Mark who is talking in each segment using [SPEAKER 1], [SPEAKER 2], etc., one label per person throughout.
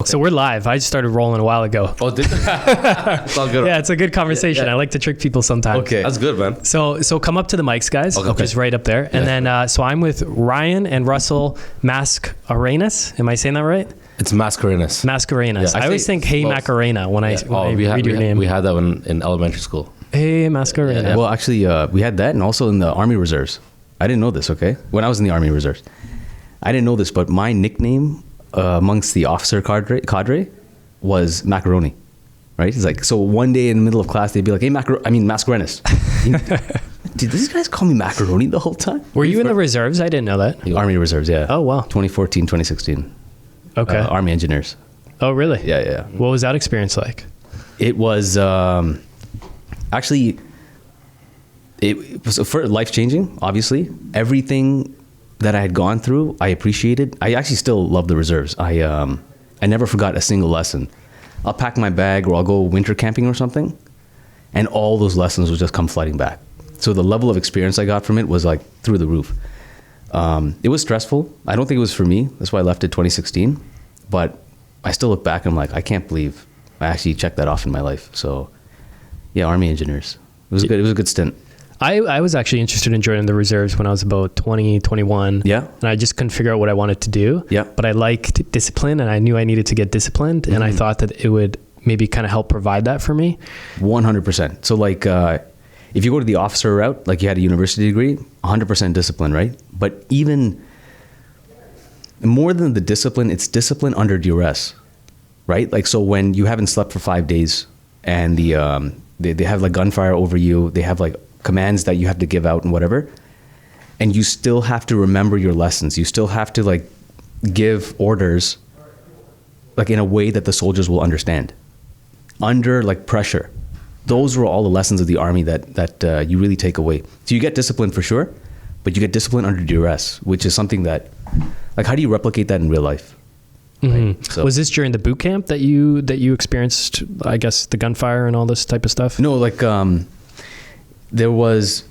[SPEAKER 1] So we're live. I just started rolling a while ago.
[SPEAKER 2] Oh, did it's all good.
[SPEAKER 1] Yeah, it's a good conversation. I like to trick people sometimes.
[SPEAKER 2] Okay, that's good, man.
[SPEAKER 1] So come up to the mics, guys.
[SPEAKER 2] Okay.
[SPEAKER 1] Just right up there. And then, so I'm with Ryan and Russell Mascarenhas. Am I saying that right?
[SPEAKER 2] It's Mascarenhas.
[SPEAKER 1] Mascarenhas.
[SPEAKER 2] Yeah,
[SPEAKER 1] I always think, hey, Macarena, when I read your name.
[SPEAKER 2] We had that in elementary school.
[SPEAKER 1] Hey, Mascarenhas.
[SPEAKER 3] Well, actually, we had that and also in the Army Reserves. I didn't know this, okay? When I was in the Army Reserves. I didn't know this, but my nickname amongst the officer cadre was Macaroni, right? It's like, so one day in the middle of class, they'd be like, hey, Mascarenhas. Did these guys call me Macaroni the whole time?
[SPEAKER 1] Were you in the reserves? I didn't know that.
[SPEAKER 3] Army Reserves, yeah.
[SPEAKER 1] Oh, wow.
[SPEAKER 3] 2014, 2016.
[SPEAKER 1] Okay.
[SPEAKER 3] Army Engineers.
[SPEAKER 1] Oh, really?
[SPEAKER 3] Yeah.
[SPEAKER 1] What was that experience like?
[SPEAKER 3] It was actually, it was for life-changing, obviously. Everything that I had gone through, I appreciated. I actually still love the reserves. I never forgot a single lesson. I'll pack my bag or I'll go winter camping or something, and all those lessons will just come flooding back. So the level of experience I got from it was like through the roof. It was stressful. I don't think it was for me. That's why I left it 2016. But I still look back and I'm like, I can't believe I actually checked that off in my life. So yeah, Army Engineers. It was good. It was a good stint.
[SPEAKER 1] I was actually interested in joining the reserves when I was about 20, 21.
[SPEAKER 3] Yeah.
[SPEAKER 1] And I just couldn't figure out what I wanted to do.
[SPEAKER 3] Yeah.
[SPEAKER 1] But I liked discipline and I knew I needed to get disciplined. Mm-hmm. And I thought that it would maybe kind of help provide that for me.
[SPEAKER 3] 100%. So like, if you go to the officer route, like you had a university degree, 100% discipline, right? But even more than the discipline, it's discipline under duress, right? Like, so when you haven't slept for 5 days and they have like gunfire over you, they have like commands that you have to give out and whatever, and you still have to remember your lessons. You still have to like give orders like in a way that the soldiers will understand under like pressure. Those were all the lessons of the Army that you really take away. So you get discipline for sure, but you get discipline under duress, which is something that, like, how do you replicate that in real life?
[SPEAKER 1] Mm-hmm.
[SPEAKER 3] Right? So,
[SPEAKER 1] was this during the boot camp that you experienced, I guess, the gunfire and all this type of stuff?
[SPEAKER 3] no, like there was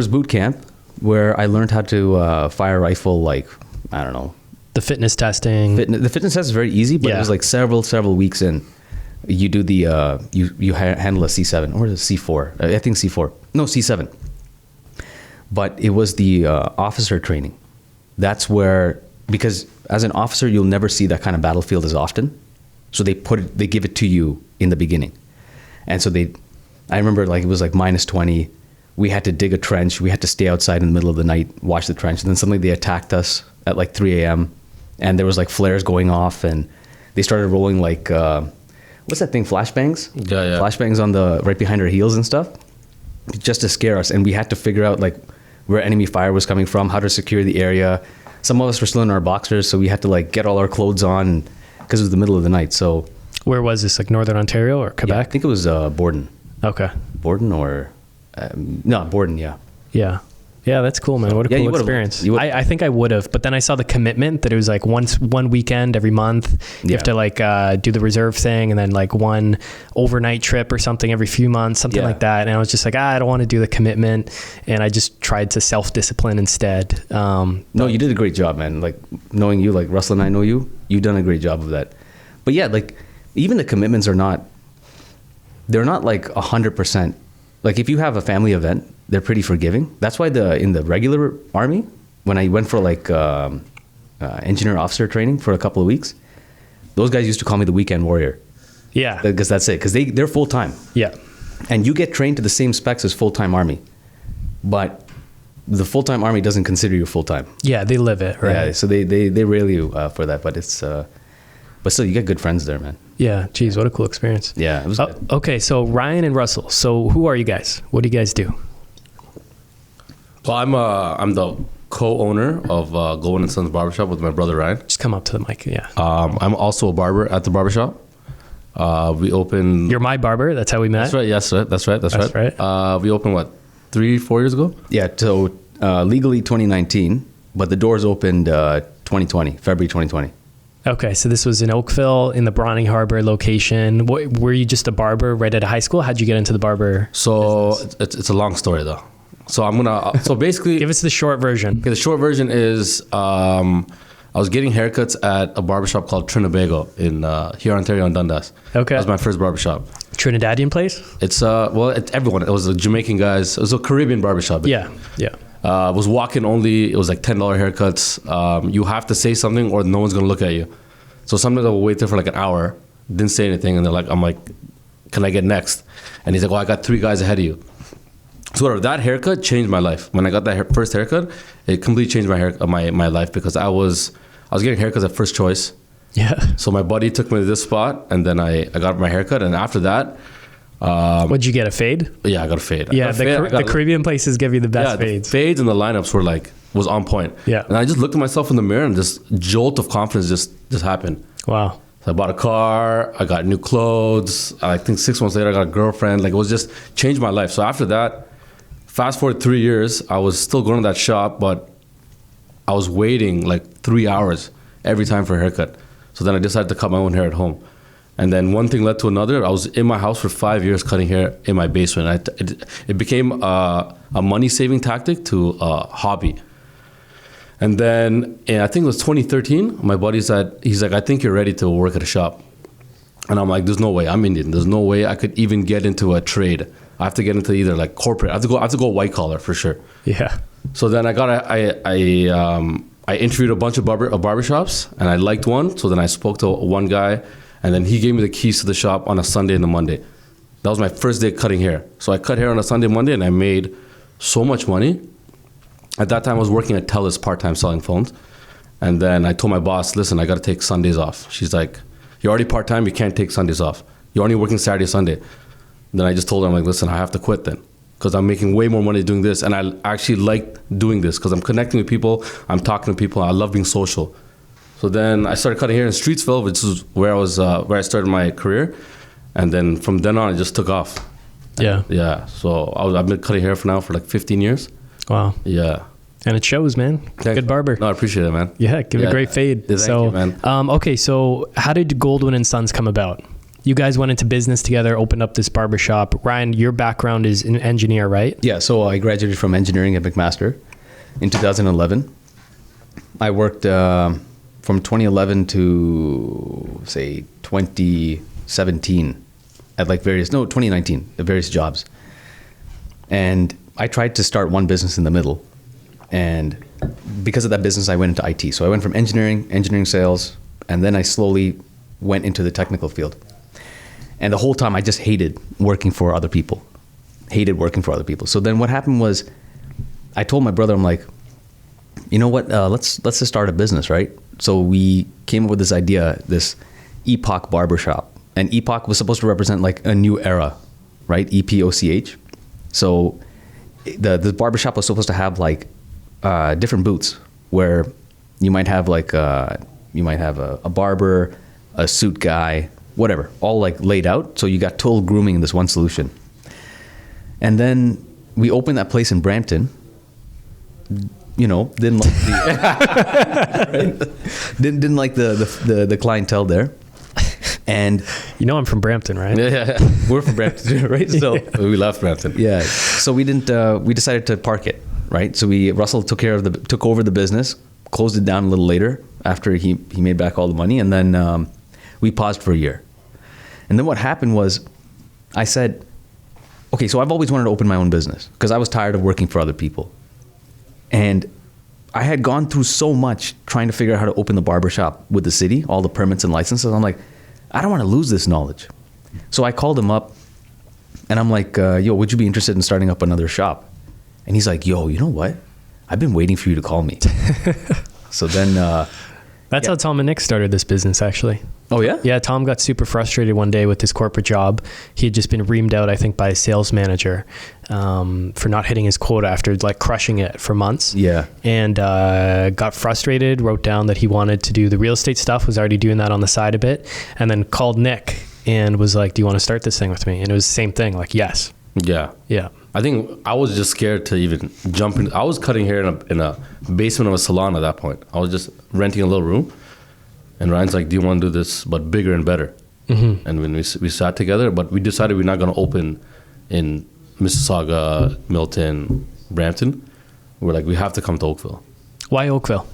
[SPEAKER 3] boot camp where I learned how to fire a rifle, like, I don't know.
[SPEAKER 1] The fitness testing.
[SPEAKER 3] The fitness test is very easy, but it was like several weeks in. You do the you handle a C7 or a C4. I think C4. No, C7. But it was the officer training. That's where, because as an officer, you'll never see that kind of battlefield as often. So they give it to you in the beginning. And so I remember like it was like -20. We had to dig a trench. We had to stay outside in the middle of the night, watch the trench. And then suddenly they attacked us at like 3 a.m. And there was like flares going off and they started rolling like, what's that thing? Flashbangs?
[SPEAKER 2] Yeah.
[SPEAKER 3] Flashbangs on right behind our heels and stuff, just to scare us. And we had to figure out like where enemy fire was coming from, how to secure the area. Some of us were still in our boxers, so we had to like get all our clothes on because it was the middle of the night. So
[SPEAKER 1] where was this? Like Northern Ontario or Quebec?
[SPEAKER 3] Yeah, I think it was Borden.
[SPEAKER 1] Okay.
[SPEAKER 3] Borden or no, Borden. Yeah.
[SPEAKER 1] Yeah. Yeah, that's cool, man. What a cool experience. I think I would have, but then I saw the commitment that it was like one weekend every month. You have to like do the reserve thing and then like one overnight trip or something every few months, something like that. And I was just like, I don't want to do the commitment. And I just tried to self-discipline instead.
[SPEAKER 3] No, you did a great job, man. Like knowing you, like Russell and I know you, you've done a great job of that. But yeah, like even the commitments they're not like 100%. Like if you have a family event, they're pretty forgiving. That's why in the regular Army, when I went for like engineer officer training for a couple of weeks, those guys used to call me the weekend warrior.
[SPEAKER 1] Yeah.
[SPEAKER 3] Because that's it. Because they're full-time.
[SPEAKER 1] Yeah.
[SPEAKER 3] And you get trained to the same specs as full-time Army. But the full-time Army doesn't consider you full-time.
[SPEAKER 1] Yeah, they live it, right?
[SPEAKER 3] Yeah, so they rail you for that. But it's... but still, you get good friends there, man.
[SPEAKER 1] Yeah, geez, what a cool experience.
[SPEAKER 3] Yeah, it was good.
[SPEAKER 1] Okay, so Ryan and Russell. So who are you guys? What do you guys do?
[SPEAKER 2] Well, I'm the co-owner of Goldwyn Sons Barbershop with my brother Ryan.
[SPEAKER 1] Just come up to the mic, yeah.
[SPEAKER 2] I'm also a barber at the Barbershop. We opened...
[SPEAKER 1] You're my barber? That's how we met?
[SPEAKER 2] That's right, yes, that's right. We opened, 3-4 years ago?
[SPEAKER 3] Yeah, so legally 2019, but the doors opened February 2020.
[SPEAKER 1] Okay, so this was in Oakville in the Bronning Harbor location. Were you just a barber right out of high school? How'd you get into the barber business?
[SPEAKER 2] It's a long story though. So basically...
[SPEAKER 1] Give us the short version.
[SPEAKER 2] Okay, the short version is I was getting haircuts at a barbershop called Trinbago in here, Ontario, in Dundas.
[SPEAKER 1] Okay.
[SPEAKER 2] That was my first barbershop.
[SPEAKER 1] Trinidadian place?
[SPEAKER 2] It's it's everyone. It was the Jamaican guys. It was a Caribbean barbershop.
[SPEAKER 1] Yeah.
[SPEAKER 2] It was walk-in only. It was like $10 haircuts. You have to say something or no one's gonna look at you. So sometimes I would wait there for like an hour, didn't say anything, and I'm like, can I get next? And he's like, well, I got 3 guys ahead of you. So whatever, that haircut changed my life. When I got that first haircut, it completely changed my life because I was getting haircuts at First Choice.
[SPEAKER 1] Yeah.
[SPEAKER 2] So my buddy took me to this spot, and then I got my haircut, and after that,
[SPEAKER 1] what'd you get, a fade?
[SPEAKER 2] Yeah, I got a fade.
[SPEAKER 1] Yeah, the Caribbean places give you the best fades.
[SPEAKER 2] The fades and the lineups was on point.
[SPEAKER 1] Yeah.
[SPEAKER 2] And I just looked at myself in the mirror, and this jolt of confidence just happened.
[SPEAKER 1] Wow.
[SPEAKER 2] So I bought a car, I got new clothes. I think 6 months later, I got a girlfriend. Like, it was just changed my life. So after that, fast forward 3 years, I was still going to that shop, but I was waiting like 3 hours every time for a haircut. So then I decided to cut my own hair at home. And then one thing led to another. I was in my house for 5 years cutting hair in my basement. It became a money-saving tactic to a hobby. And then I think it was 2013, my buddy said, he's like, I think you're ready to work at a shop. And I'm like, there's no way. I'm Indian. There's no way I could even get into a trade. I have to get into either like corporate. I have to go white collar for sure.
[SPEAKER 1] Yeah.
[SPEAKER 2] So then I interviewed a bunch of barbershops, and I liked one. So then I spoke to one guy, and then he gave me the keys to the shop on a Sunday and a Monday. That was my first day cutting hair. So I cut hair on a Sunday, Monday, and I made so much money. At that time, I was working at TELUS part-time selling phones. And then I told my boss, listen, I got to take Sundays off. She's like, you're already part-time, you can't take Sundays off. You're only working Saturday, Sunday. Then I just told her, I'm like, listen, I have to quit then, because I'm making way more money doing this. And I actually like doing this because I'm connecting with people, I'm talking to people, I love being social. So then I started cutting hair in Streetsville, which is where I started my career. And then from then on, it just took off.
[SPEAKER 1] Yeah.
[SPEAKER 2] Yeah. So I've been cutting hair for like 15 years.
[SPEAKER 1] Wow.
[SPEAKER 2] Yeah.
[SPEAKER 1] And it shows, man. Good barber.
[SPEAKER 2] No, I appreciate it, man.
[SPEAKER 1] Yeah, give it a great fade.
[SPEAKER 2] Thank you, man.
[SPEAKER 1] Okay, so how did Goldwyn Sons come about? You guys went into business together, opened up this barbershop. Ryan, your background is an engineer, right?
[SPEAKER 3] Yeah, so I graduated from engineering at McMaster in 2011. I worked from 2011 to, say, 2017 at 2019, at various jobs. And I tried to start one business in the middle. And because of that business, I went into IT. So I went from engineering sales, and then I slowly went into the technical field. And the whole time I just hated working for other people. So then what happened was I told my brother, I'm like, you know what, let's just start a business, right? So we came up with this idea, this Epoch Barbershop. And Epoch was supposed to represent like a new era, right? EPOCH. So the barbershop was supposed to have like different booths where you might have like a barber, a suit guy, whatever, all like laid out. So you got total grooming in this one solution. And then we opened that place in Brampton. You know, didn't like didn't like the clientele there. And
[SPEAKER 1] you know I'm from Brampton, right?
[SPEAKER 2] Yeah.
[SPEAKER 3] We're from Brampton, right? So
[SPEAKER 2] we left Brampton.
[SPEAKER 3] Yeah. So we decided to park it, right? So Russell took over the business, closed it down a little later after he made back all the money, and then we paused for a year. And then what happened was I said, okay, so I've always wanted to open my own business because I was tired of working for other people. And I had gone through so much trying to figure out how to open the barbershop with the city, all the permits and licenses. I'm like, I don't want to lose this knowledge. So I called him up and I'm like, yo, would you be interested in starting up another shop? And he's like, yo, you know what? I've been waiting for you to call me. So then...
[SPEAKER 1] That's how Tom and Nick started this business, actually.
[SPEAKER 3] Oh, yeah?
[SPEAKER 1] Yeah, Tom got super frustrated one day with his corporate job. He had just been reamed out, I think, by a sales manager for not hitting his quota after like crushing it for months.
[SPEAKER 3] Yeah.
[SPEAKER 1] And got frustrated, wrote down that he wanted to do the real estate stuff, was already doing that on the side a bit, and then called Nick and was like, do you want to start this thing with me? And it was the same thing, like, yes.
[SPEAKER 2] Yeah.
[SPEAKER 1] Yeah.
[SPEAKER 2] I think I was just scared to even jump in. I was cutting hair in a basement of a salon at that point. I was just renting a little room. And Ryan's like, do you want to do this, but bigger and better? Mm-hmm. And when we sat together, but we decided we're not going to open in Mississauga, Milton, Brampton. We're like, we have to come to Oakville.
[SPEAKER 1] Why Oakville?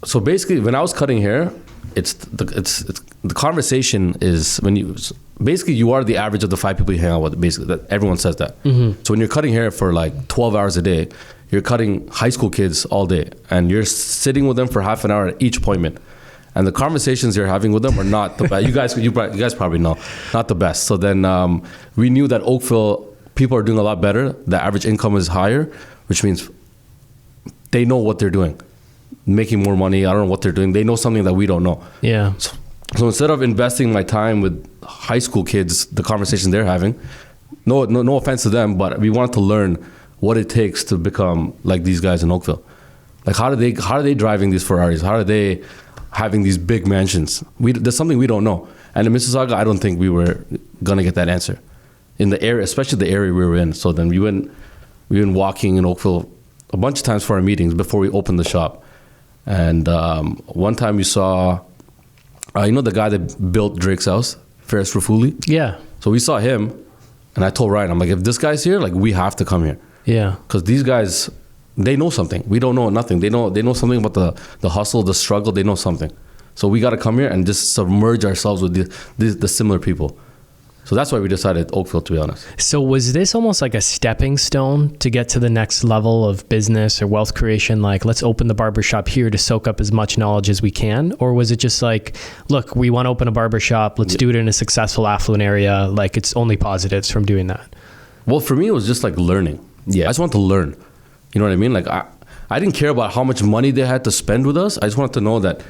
[SPEAKER 2] So basically, when I was cutting hair, it's the conversation is when you are the average of the 5 people you hang out with. Basically, that everyone says that. So when you're cutting hair for like 12 hours a day, you're cutting high school kids all day, and you're sitting with them for half an hour at each appointment. And the conversations you're having with them are not the best. You guys probably know, not the best. So then we knew that Oakville people are doing a lot better. The average income is higher, which means they know what they're doing, making more money. I don't know what they're doing. They know something that we don't know.
[SPEAKER 1] Yeah.
[SPEAKER 2] So instead of investing my time with high school kids, the conversation they're having, no offense to them, but we wanted to learn what it takes to become like these guys in Oakville. Like how are they driving these Ferraris? How are they having these big mansions? There's something we don't know. And in Mississauga, I don't think we were gonna get that answer in the area, especially the area we were in. So then we went walking in Oakville a bunch of times for our meetings before we opened the shop. And one time we saw, the guy that built Drake's house, Ferris Rafuli?
[SPEAKER 1] Yeah.
[SPEAKER 2] So we saw him, and I told Ryan, I'm like, if this guy's here, like we have to come here.
[SPEAKER 1] Yeah.
[SPEAKER 2] Because these guys, they know something. We don't know nothing. They know something about the hustle, the struggle. They know something. So we got to come here and just submerge ourselves with the similar people. So that's why we decided Oakville, to be honest.
[SPEAKER 1] So was this almost like a stepping stone to get to the next level of business or wealth creation? Like, let's open the barbershop here to soak up as much knowledge as we can? Or was it just like, look, we want to open a barbershop. Let's do it in a successful, affluent area. Like, it's only positives from doing that.
[SPEAKER 2] Well, for me, it was just like learning. Yeah. I just wanted to learn. You know what I mean? Like, I didn't care about how much money they had to spend with us. I just wanted to know that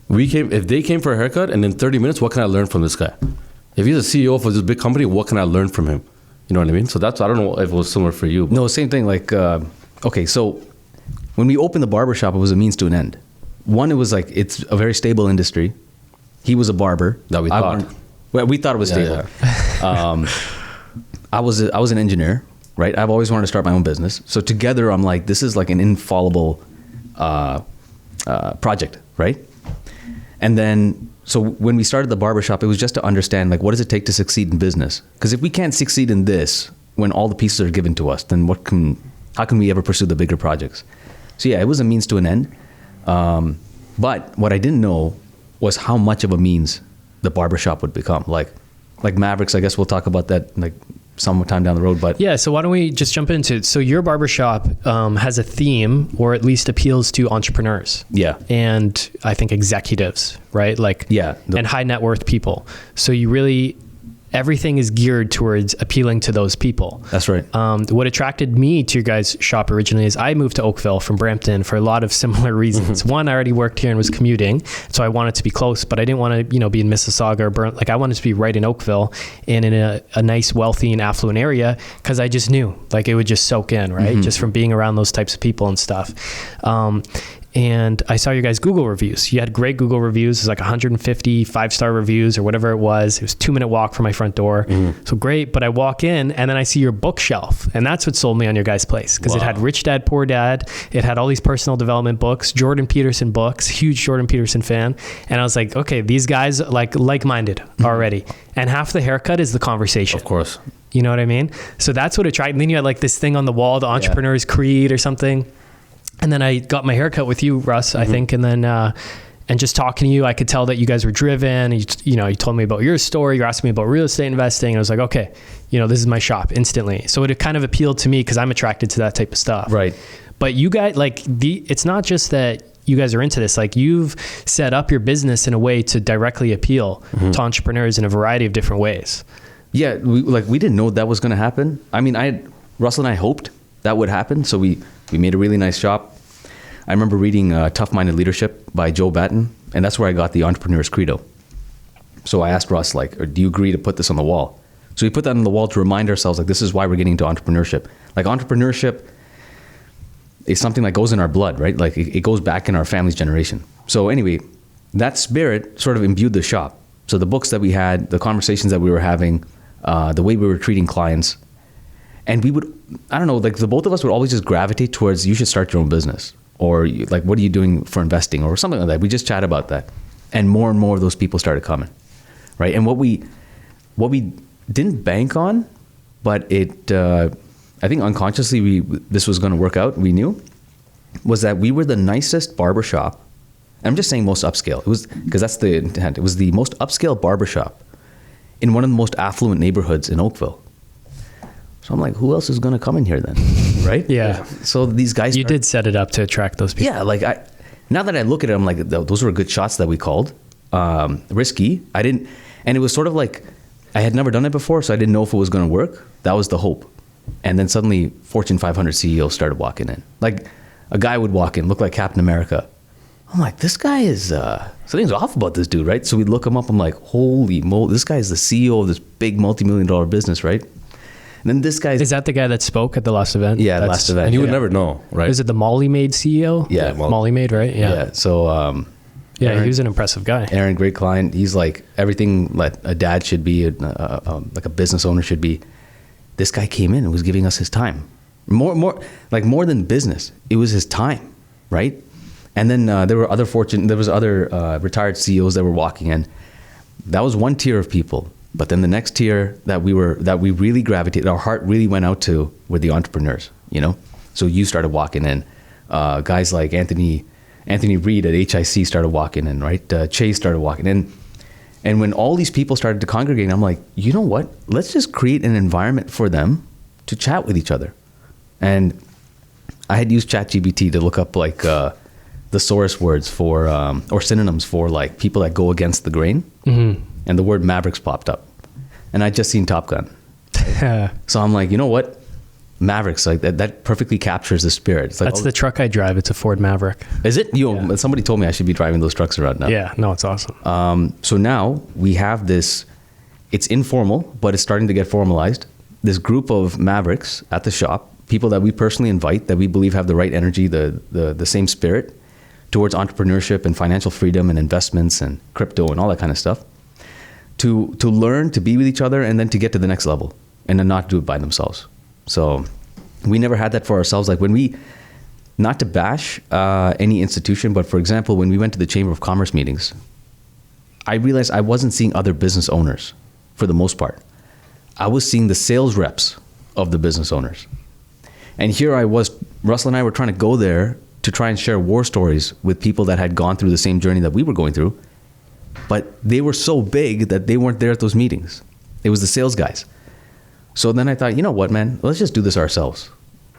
[SPEAKER 2] if they came for a haircut and in 30 minutes, what can I learn from this guy? If he's a CEO for this big company, what can I learn from him? You know what I mean? So I don't know if it was similar for you.
[SPEAKER 3] No, same thing. Like, okay, so when we opened the barbershop, it was a means to an end. One, it was like, it's a very stable industry. He was a barber.
[SPEAKER 2] That we thought.
[SPEAKER 3] We thought it was stable. Yeah. I was an engineer, right? I've always wanted to start my own business. So together, I'm like, this is like an infallible project, right? And then, so when we started the barbershop, it was just to understand, like, what does it take to succeed in business? Because if we can't succeed in this, when all the pieces are given to us, then how can we ever pursue the bigger projects? So yeah, it was a means to an end. But what I didn't know was how much of a means the barbershop would become. Like Mavericks, I guess we'll talk about that like sometime down the road. But
[SPEAKER 1] yeah, so why don't we just jump into it? So your barbershop has a theme, or at least appeals to entrepreneurs.
[SPEAKER 3] Yeah.
[SPEAKER 1] And I think executives, right? Like,
[SPEAKER 3] yeah.
[SPEAKER 1] And high net worth people. So everything is geared towards appealing to those people.
[SPEAKER 3] That's right.
[SPEAKER 1] What attracted me to your guys' shop originally is I moved to Oakville from Brampton for a lot of similar reasons. One, I already worked here and was commuting, so I wanted to be close, but I didn't want to, be in Mississauga or Burn. Like, I wanted to be right in Oakville and in a nice, wealthy and affluent area, because I just knew, like, it would just soak in, right? Just from being around those types of people and stuff. And I saw your guys' Google reviews. You had great Google reviews. It was like 150 5-star reviews or whatever it was. It was a 2-minute walk from my front door. So great. But I walk in and then I see your bookshelf. And that's what sold me on your guys' place. Because It had Rich Dad, Poor Dad. It had all these personal development books, Jordan Peterson books, huge Jordan Peterson fan. And I was like, okay, these guys like-minded already. And half the haircut is the conversation.
[SPEAKER 2] Of course.
[SPEAKER 1] You know what I mean? So that's what attracted me. And then you had like this thing on the wall, the Entrepreneur's Creed or something. And then I got my haircut with you, Russ, I think. And then, and just talking to you, I could tell that you guys were driven. You told me about your story. You're asking me about real estate investing. And I was like, okay, this is my shop instantly. So it kind of appealed to me because I'm attracted to that type of stuff.
[SPEAKER 3] Right.
[SPEAKER 1] But you guys, it's not just that you guys are into this. Like, you've set up your business in a way to directly appeal to entrepreneurs in a variety of different ways.
[SPEAKER 3] Yeah. We didn't know that was going to happen. I mean, Russell and I hoped that would happen. So we made a really nice shop. I remember reading Tough Minded Leadership by Joe Batten, and that's where I got the Entrepreneur's Credo. So I asked Russ, do you agree to put this on the wall? So we put that on the wall to remind ourselves, this is why we're getting into entrepreneurship. Like, entrepreneurship is something that goes in our blood, right? Like, it goes back in our family's generation. So anyway, that spirit sort of imbued the shop. So the books that we had, the conversations that we were having, the way we were treating clients, and we would, the both of us would always just gravitate towards, you should start your own business. Or what are you doing for investing or something like that. We just chat about that. And more of those people started coming, right? And what we didn't bank on, but I think unconsciously this was going to work out, we knew, was that we were the nicest barbershop I'm just saying most upscale. It was because that's the intent. It was the most upscale barbershop in one of the most affluent neighborhoods in Oakville. So I'm like, who else is going to come in here then? Right?
[SPEAKER 1] Yeah.
[SPEAKER 3] So these guys...
[SPEAKER 1] You did set it up to attract those people.
[SPEAKER 3] Yeah, like now that I look at it, I'm like, those were good shots that we called. Risky. And it was sort of like, I had never done it before, so I didn't know if it was going to work. That was the hope. And then suddenly Fortune 500 CEOs started walking in. Like a guy would walk in, look like Captain America. I'm like, this guy is, something's off about this dude, right? So we look him up. I'm like, holy moly, this guy is the CEO of this big multi-million-dollar business, right? And then this guy...
[SPEAKER 1] Is that the guy that spoke at the last event?
[SPEAKER 3] Yeah, last event.
[SPEAKER 2] And you would never know, right?
[SPEAKER 1] Is it the Molly Maid CEO?
[SPEAKER 3] Yeah.
[SPEAKER 1] Molly Maid, right? Yeah.
[SPEAKER 3] So...
[SPEAKER 1] Aaron, he was an impressive guy.
[SPEAKER 3] Aaron, great client. He's like everything like a dad should be, like a business owner should be. This guy came in and was giving us his time. More than business. It was his time, right? And then there was other retired CEOs that were walking in. That was one tier of people. But then the next tier that we really gravitated, our heart really went out to, were the entrepreneurs, you know? So you started walking in. Guys like Anthony Reed at HIC started walking in, right? Chase started walking in. And when all these people started to congregate, I'm like, you know what? Let's just create an environment for them to chat with each other. And I had used ChatGPT to look up like the source words for, or synonyms for like people that go against the grain. Mm-hmm. And the word Mavericks popped up. And I'd just seen Top Gun. So I'm like, you know what? Mavericks, like that perfectly captures the spirit. It's like,
[SPEAKER 1] that's the truck I drive. It's a Ford Maverick.
[SPEAKER 3] Is it? Somebody told me I should be driving those trucks around now.
[SPEAKER 1] Yeah, no, it's awesome.
[SPEAKER 3] So now we have this, it's informal, but it's starting to get formalized. This group of Mavericks at the shop, people that we personally invite, that we believe have the right energy, the same spirit towards entrepreneurship and financial freedom and investments and crypto and all that kind of stuff, to learn, to be with each other, and then to get to the next level and then not do it by themselves. So we never had that for ourselves. Like when we, not to bash any institution, but for example, when we went to the Chamber of Commerce meetings, I realized I wasn't seeing other business owners for the most part. I was seeing the sales reps of the business owners. And here I was, Russell and I were trying to go there to try and share war stories with people that had gone through the same journey that we were going through. But they were so big that they weren't there at those meetings. It was the sales guys. So then I thought, you know what, man, let's just do this ourselves.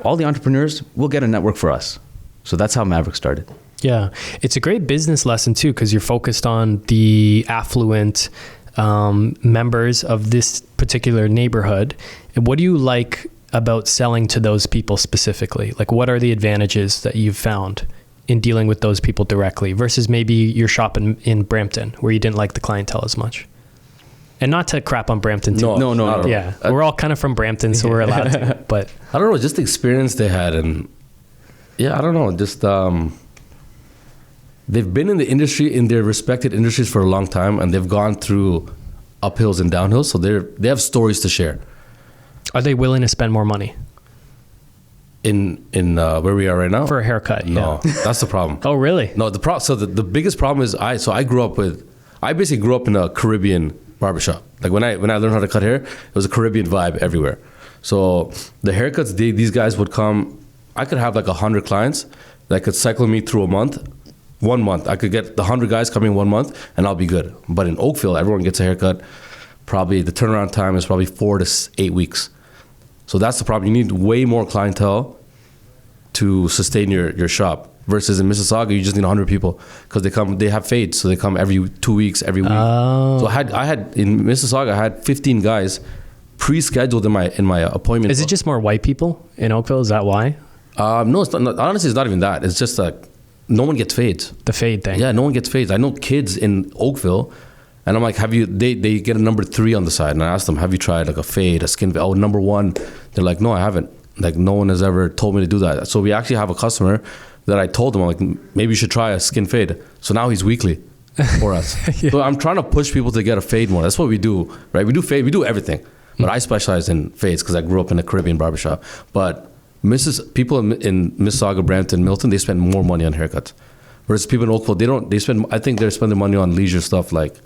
[SPEAKER 3] All the entrepreneurs, we'll get a network for us. So that's how Maverick started.
[SPEAKER 1] Yeah. It's a great business lesson too, because you're focused on the affluent members of this particular neighborhood. And what do you like about selling to those people specifically? Like, what are the advantages that you've found in dealing with those people directly versus maybe your shop in Brampton where you didn't like the clientele as much? And not to crap on Brampton too.
[SPEAKER 3] No.
[SPEAKER 1] Yeah, we're all kind of from Brampton, so we're allowed to. But
[SPEAKER 2] I don't know, just the experience they had, and yeah, I don't know, just they've been in the industry, in their respected industries for a long time, and they've gone through uphills and downhills, so they have stories to share.
[SPEAKER 1] Are they willing to spend more money?
[SPEAKER 2] In where we are right now?
[SPEAKER 1] For a haircut,
[SPEAKER 2] no, that's the problem.
[SPEAKER 1] Oh, really?
[SPEAKER 2] No, so the biggest problem is I basically grew up in a Caribbean barbershop. Like when I learned how to cut hair, it was a Caribbean vibe everywhere. So the haircuts, these guys would come. I could have like 100 clients that could cycle me through 1 month. I could get the 100 guys coming 1 month, and I'll be good. But in Oakville, everyone gets a haircut. Probably the turnaround time is probably 4 to 8 weeks. So that's the problem. You need way more clientele to sustain your shop. Versus in Mississauga, you just need 100 people because they have fades, so they come every 2 weeks, every week.
[SPEAKER 1] Oh.
[SPEAKER 2] So I had in Mississauga, I had 15 guys pre-scheduled in my appointment.
[SPEAKER 1] Is it just more white people in Oakville? Is that why?
[SPEAKER 2] No, it's not, honestly, it's not even that. It's just like no one gets fades.
[SPEAKER 1] The fade thing.
[SPEAKER 2] Yeah, no one gets fades. I know kids in Oakville, and I'm like, they get a number 3 on the side, and I asked them, have you tried like a fade, a skin fade? Oh, number 1. They're like, no, I haven't. Like no one has ever told me to do that. So we actually have a customer that I told him, I'm like, maybe you should try a skin fade. So now he's weekly for us. Yeah. So I'm trying to push people to get a fade more. That's what we do, right? We do fade, we do everything. But I specialize in fades because I grew up in a Caribbean barbershop. But people in Mississauga, Brampton, Milton, they spend more money on haircuts. Whereas people in Oakville, I think they're spending money on leisure stuff like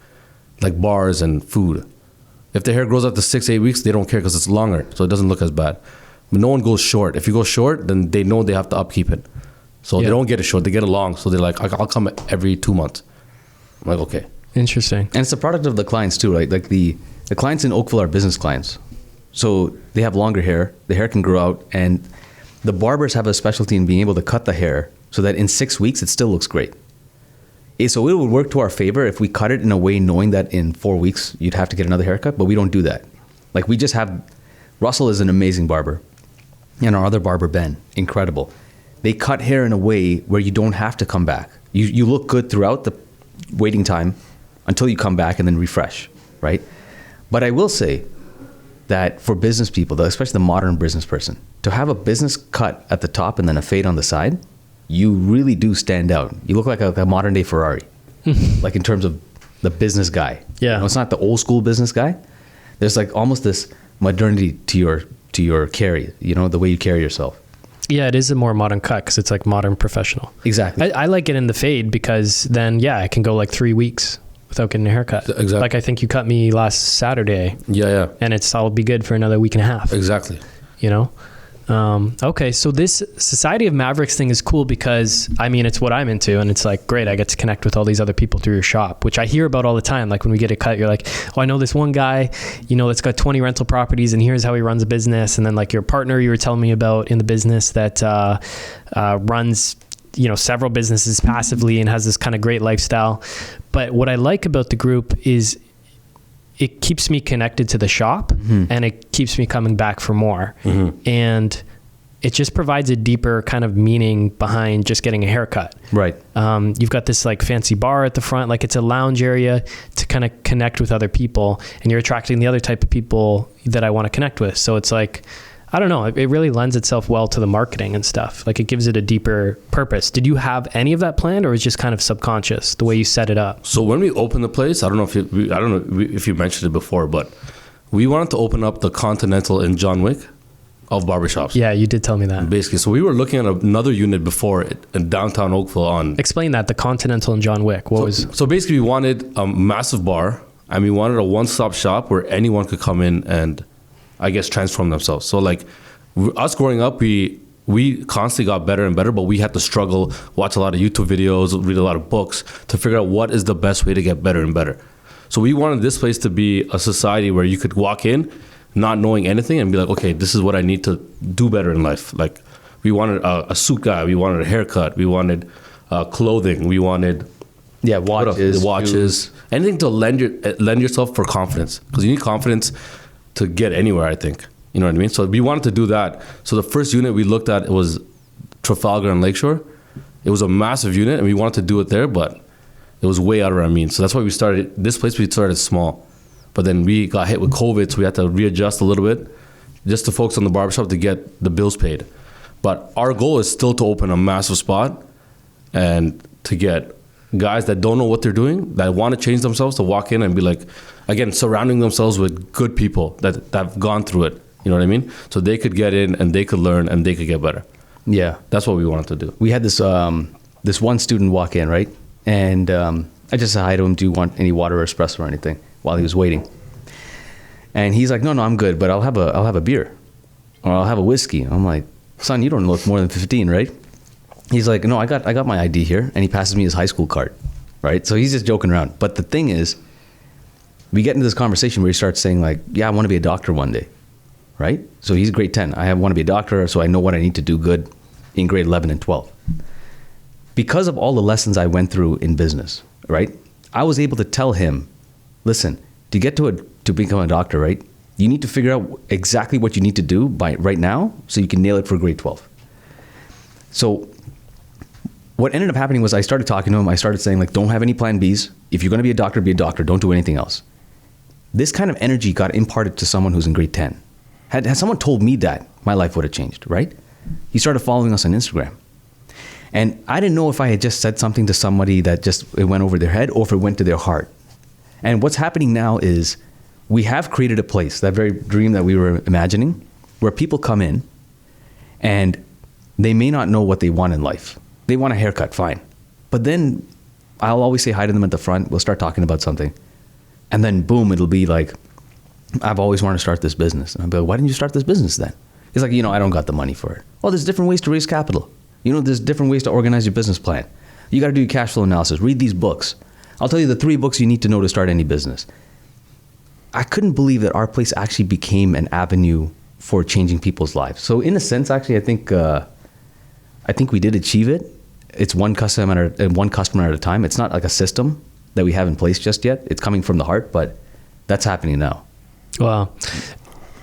[SPEAKER 2] bars and food. If the hair grows out to 6-8 weeks, they don't care because it's longer, so it doesn't look as bad. But no one goes short. If you go short, then they know they have to upkeep it. So they don't get it short, they get it long. So they're like, I'll come every 2 months. I'm like, okay.
[SPEAKER 1] Interesting.
[SPEAKER 3] And it's a product of the clients too, right? Like the clients in Oakville are business clients. So they have longer hair, the hair can grow out, and the barbers have a specialty in being able to cut the hair so that in 6 weeks it still looks great. So it would work to our favor if we cut it in a way knowing that in 4 weeks you'd have to get another haircut, but we don't do that. Like we just have, Russell is an amazing barber, and our other barber, Ben, incredible. They cut hair in a way where you don't have to come back. You look good throughout the waiting time until you come back and then refresh, right? But I will say that for business people, especially the modern business person, to have a business cut at the top and then a fade on the side, you really do stand out. You look like a modern day Ferrari, like in terms of the business guy.
[SPEAKER 1] Yeah.
[SPEAKER 3] You know, it's not the old school business guy. There's like almost this modernity to your carry, you know, the way you carry yourself.
[SPEAKER 1] Yeah, it is a more modern cut because it's like modern professional.
[SPEAKER 3] Exactly.
[SPEAKER 1] I like it in the fade because then, yeah, I can go like 3 weeks without getting a haircut.
[SPEAKER 2] Exactly.
[SPEAKER 1] Like I think you cut me last Saturday.
[SPEAKER 2] Yeah.
[SPEAKER 1] And I'll be good for another week and a half.
[SPEAKER 2] Exactly.
[SPEAKER 1] You know? Okay, so this Society of Mavericks thing is cool because, I mean, it's what I'm into, and it's like, great, I get to connect with all these other people through your shop, which I hear about all the time. Like when we get a cut, you're like, oh, I know this one guy, you know, that's got 20 rental properties, and here's how he runs a business. And then like your partner you were telling me about in the business that runs, you know, several businesses passively and has this kind of great lifestyle. But what I like about the group is it keeps me connected to the shop, and it keeps me coming back for more. And it just provides a deeper kind of meaning behind just getting a haircut.
[SPEAKER 3] Right.
[SPEAKER 1] You've got this like fancy bar at the front, like it's a lounge area to kind of connect with other people, and you're attracting the other type of people that I want to connect with. So it's like, I don't know, it really lends itself well to the marketing and stuff. Like it gives it a deeper purpose. Did you have any of that planned, or was it just kind of subconscious the way you set it up?
[SPEAKER 2] So when we opened the place, I don't know if you mentioned it before, but we wanted to open up the Continental in John Wick of barbershops.
[SPEAKER 1] Yeah, you did tell me that.
[SPEAKER 2] Basically, so we were looking at another unit before it in downtown Oakville on...
[SPEAKER 1] Explain that, the Continental and John Wick.
[SPEAKER 2] So basically we wanted a massive bar, and we wanted a one-stop shop where anyone could come in and, I guess, transform themselves. So like us growing up, we constantly got better and better, but we had to struggle, watch a lot of YouTube videos, read a lot of books to figure out what is the best way to get better and better. So we wanted this place to be a society where you could walk in not knowing anything and be like, okay, this is what I need to do better in life. Like we wanted a suit guy, we wanted a haircut, we wanted clothing, we wanted watches, anything to lend yourself for confidence, because you need confidence to get anywhere, I think. You know what I mean? So we wanted to do that. So the first unit we looked at was Trafalgar and Lakeshore. It was a massive unit, and we wanted to do it there, but it was way out of our means. So that's why we started, this place we started small. But then we got hit with COVID, so we had to readjust a little bit just to focus on the barbershop to get the bills paid. But our goal is still to open a massive spot and to get guys that don't know what they're doing, that want to change themselves, to walk in and be like, again, surrounding themselves with good people that have gone through it. You know what I mean? So they could get in and they could learn and they could get better.
[SPEAKER 3] Yeah.
[SPEAKER 2] That's what we wanted to do.
[SPEAKER 3] We had this this one student walk in, right? And I just said hi to him, do you want any water or espresso or anything, while he was waiting. And he's like, no, I'm good, but I'll have a beer or I'll have a whiskey. I'm like, son, you don't look more than 15, right? He's like, no, I got my ID here. And he passes me his high school card, right? So he's just joking around. But the thing is, we get into this conversation where he starts saying like, yeah, I want to be a doctor one day, right? So he's grade 10. I want to be a doctor, so I know what I need to do good in grade 11 and 12. Because of all the lessons I went through in business, right? I was able to tell him, listen, to get to become a doctor, right? You need to figure out exactly what you need to do by right now so you can nail it for grade 12. So what ended up happening was I started talking to him. I started saying like, don't have any plan Bs. If you're going to be a doctor, don't do anything else. This kind of energy got imparted to someone who's in grade 10. Had someone told me that, my life would have changed, right? He started following us on Instagram. And I didn't know if I had just said something to somebody that just it went over their head or if it went to their heart. And what's happening now is we have created a place, that very dream that we were imagining, where people come in and they may not know what they want in life. They want a haircut, fine. But then I'll always say hi to them at the front. We'll start talking about something. And then boom, it'll be like, I've always wanted to start this business. And I'll be like, why didn't you start this business then? He's like, I don't got the money for it. Well, there's different ways to raise capital. You know, there's different ways to organize your business plan. You got to do your cash flow analysis. Read these books. I'll tell you the 3 books you need to know to start any business. I couldn't believe that our place actually became an avenue for changing people's lives. So in a sense, actually, I think we did achieve it. It's one customer at a time. It's not like a system that we have in place just yet. It's coming from the heart, but that's happening now.
[SPEAKER 1] Wow.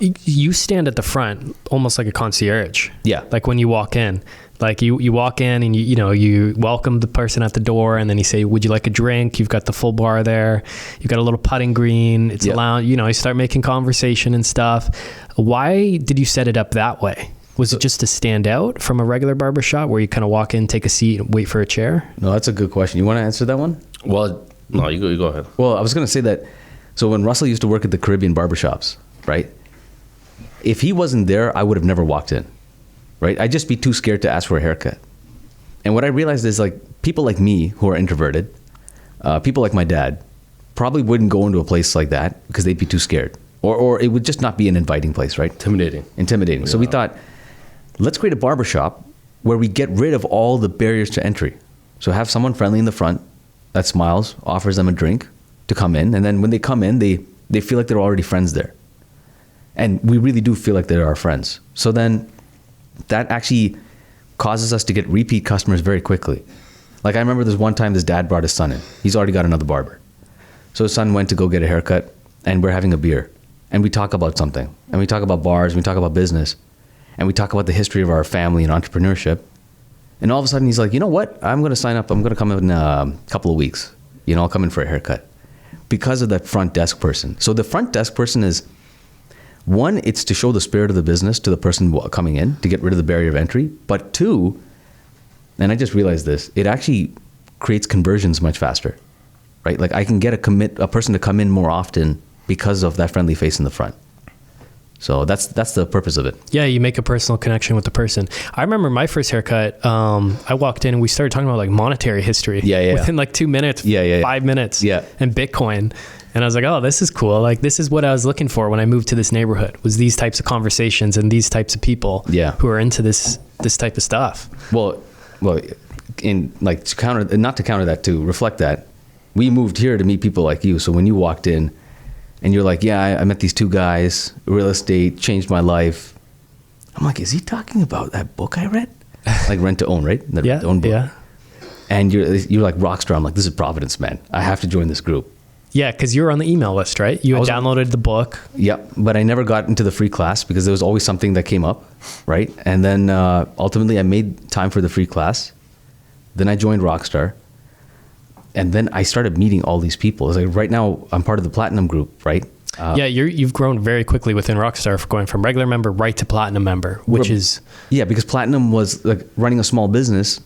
[SPEAKER 1] You stand at the front almost like a concierge.
[SPEAKER 3] Yeah.
[SPEAKER 1] Like when you walk in, like you walk in and you welcome the person at the door, and then you say, would you like a drink? You've got the full bar there. You've got a little putting green. It's allowed, you start making conversation and stuff. Why did you set it up that way? Was it just to stand out from a regular barbershop where you kind of walk in, take a seat, and wait for a chair?
[SPEAKER 3] No, that's a good question. You want to answer that one?
[SPEAKER 2] Well, no, you go ahead.
[SPEAKER 3] Well, I was going to say that, so when Russell used to work at the Caribbean barbershops, right? If he wasn't there, I would have never walked in, right? I'd just be too scared to ask for a haircut. And what I realized is, like, people like me who are introverted, people like my dad, probably wouldn't go into a place like that because they'd be too scared. Or it would just not be an inviting place, right? Intimidating. Yeah. So we thought, let's create a barbershop where we get rid of all the barriers to entry. So have someone friendly in the front that smiles, offers them a drink to come in. And then when they come in, they feel like they're already friends there. And we really do feel like they're our friends. So then that actually causes us to get repeat customers very quickly. Like I remember this one time, this dad brought his son in. He's already got another barber. So his son went to go get a haircut, and we're having a beer. And we talk about something. And we talk about bars, and we talk about business. And we talk about the history of our family and entrepreneurship. And all of a sudden he's like, you know what? I'm going to sign up. I'm going to come in a couple of weeks. I'll come in for a haircut. Because of that front desk person. So the front desk person is, one, it's to show the spirit of the business to the person coming in, to get rid of the barrier of entry. But 2, and I just realized this, it actually creates conversions much faster, right? Like I can get a person to come in more often because of that friendly face in the front. So that's the purpose of it. Yeah,
[SPEAKER 1] you make a personal connection with the person. I remember my first haircut, I walked in and we started talking about like monetary history.
[SPEAKER 3] Yeah.
[SPEAKER 1] Within like 2 minutes, 5 minutes.
[SPEAKER 3] Yeah.
[SPEAKER 1] And Bitcoin. And I was like, oh, this is cool. Like, this is what I was looking for when I moved to this neighborhood, was these types of conversations and these types of people who are into this type of stuff.
[SPEAKER 3] Well, in like to reflect that, we moved here to meet people like you. So when you walked in and you're like, yeah, I met these 2 guys, real estate changed my life. I'm like, is he talking about that book I read? Like Rent to Own, right?
[SPEAKER 1] The Own book. Yeah.
[SPEAKER 3] And you're like Rockstar. I'm like, this is Providence, man. I have to join this group.
[SPEAKER 1] Yeah, because you were on the email list, right? You had downloaded the book.
[SPEAKER 3] Yep, but I never got into the free class because there was always something that came up, right? And then ultimately I made time for the free class. Then I joined Rockstar. And then I started meeting all these people. It's like right now I'm part of the Platinum group, right?
[SPEAKER 1] You've grown very quickly within Rockstar, going from regular member right to Platinum member, which is...
[SPEAKER 3] Yeah, because Platinum was like running a small business.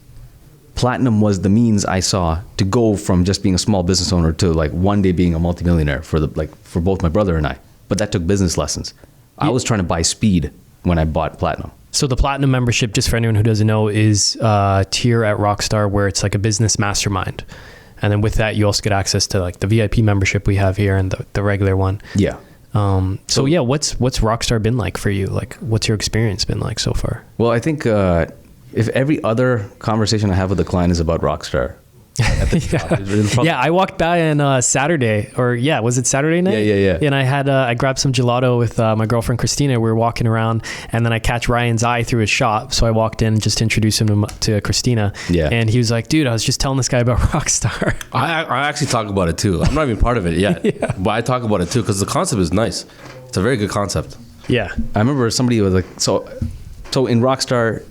[SPEAKER 3] Platinum was the means I saw to go from just being a small business owner to like one day being a multimillionaire for both my brother and I. But that took business lessons. I was trying to buy speed when I bought Platinum.
[SPEAKER 1] So the Platinum membership, just for anyone who doesn't know, is a tier at Rockstar where it's like a business mastermind. And then with that, you also get access to like the VIP membership we have here and the regular one.
[SPEAKER 3] Yeah.
[SPEAKER 1] So what's Rockstar been like for you? Like, what's your experience been like so far?
[SPEAKER 3] Well, I think if every other conversation I have with a client is about Rockstar,
[SPEAKER 1] I walked by on Saturday, was it Saturday night?
[SPEAKER 3] Yeah.
[SPEAKER 1] And I grabbed some gelato with my girlfriend Christina. We were walking around, and then I catch Ryan's eye through his shop. So I walked in just to introduce him to Christina.
[SPEAKER 3] Yeah.
[SPEAKER 1] And he was like, "Dude, I was just telling this guy about Rockstar."
[SPEAKER 2] I actually talk about it too. I'm not even part of it yet, but I talk about it too because the concept is nice. It's a very good concept.
[SPEAKER 1] Yeah.
[SPEAKER 3] I remember somebody was like, so in Rockstar,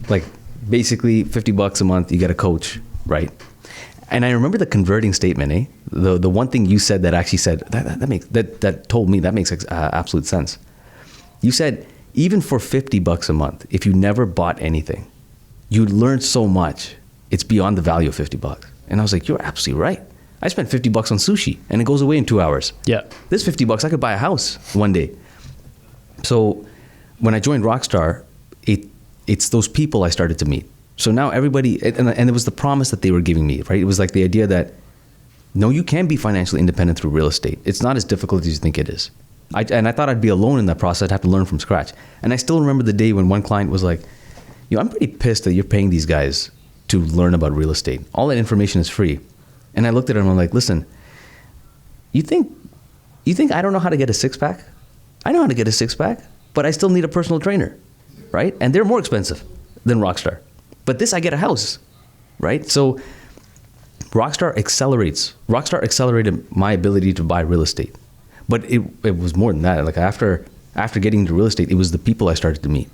[SPEAKER 3] like basically $50 a month, you get a coach, right? And I remember the converting statement, the one thing you said that actually said that told me that makes absolute sense. You said even for $50 a month, if you never bought anything, you learned so much. It's beyond the value of $50. And I was like, you're absolutely right. I spent $50 on sushi, and it goes away in 2 hours.
[SPEAKER 1] Yeah,
[SPEAKER 3] this $50 I could buy a house one day. So when I joined Rockstar, it's those people I started to meet. So now everybody, and it was the promise that they were giving me, right? It was like the idea that, no, you can be financially independent through real estate. It's not as difficult as you think it is. And I thought I'd be alone in that process. I'd have to learn from scratch. And I still remember the day when one client was like, I'm pretty pissed that you're paying these guys to learn about real estate. All that information is free. And I looked at him and I'm like, listen, you think I don't know how to get a six-pack? I know how to get a six-pack, but I still need a personal trainer, right? And they're more expensive than Rockstar. But this, I get a house, right? So Rockstar accelerated my ability to buy real estate. But it was more than that. Like after getting into real estate, it was the people I started to meet.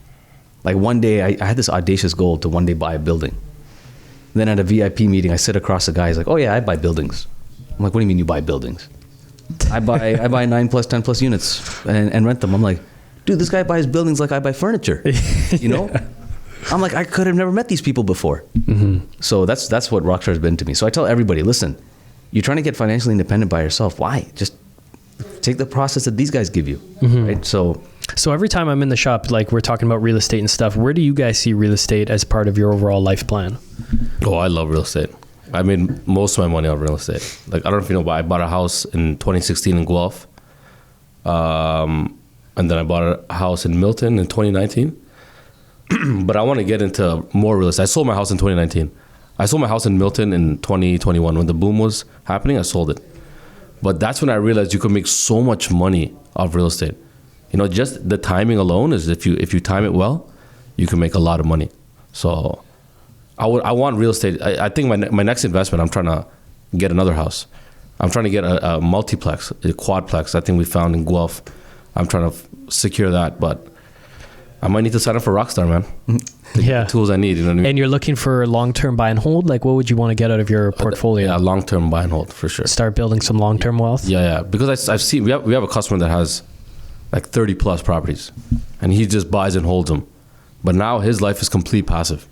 [SPEAKER 3] Like one day, I had this audacious goal to one day buy a building. Then at a VIP meeting, I sit across the guy. He's like, "Oh yeah, I buy buildings." I'm like, "What do you mean you buy buildings?" I buy 9+, 10+ units and rent them. I'm like, "Dude, this guy buys buildings like I buy furniture." You know? Yeah. I'm like, I could have never met these people before. Mm-hmm. So that's what Rockstar has been to me. So I tell everybody, listen, you're trying to get financially independent by yourself. Why? Just take the process that these guys give you. Mm-hmm. Right?
[SPEAKER 1] So every time I'm in the shop, like we're talking about real estate and stuff, where do you guys see real estate as part of your overall life plan?
[SPEAKER 2] Oh, I love real estate. I made most of my money on real estate. Like, I don't know if you know, but I bought a house in 2016 in Guelph. And then I bought a house in Milton in 2019. But I want to get into more real estate. I sold my house in 2019. I sold my house in Milton in 2021. When the boom was happening, I sold it. But that's when I realized you could make so much money off real estate. You know, just the timing alone is if you time it well, you can make a lot of money. So I want real estate. I think my next investment, I'm trying to get another house. I'm trying to get a multiplex, a quadplex. I think we found in Guelph. I'm trying to secure that, but I might need to sign up for Rockstar, man.
[SPEAKER 1] Yeah.
[SPEAKER 2] The tools I need, you know what I mean?
[SPEAKER 1] And you're looking for long-term buy and hold? Like, what would you want to get out of your portfolio?
[SPEAKER 2] Yeah, long-term buy and hold, for sure.
[SPEAKER 1] Start building some long-term wealth?
[SPEAKER 2] Yeah. Because I've seen, we have a customer that has like 30 plus properties, and he just buys and holds them. But now his life is complete passive.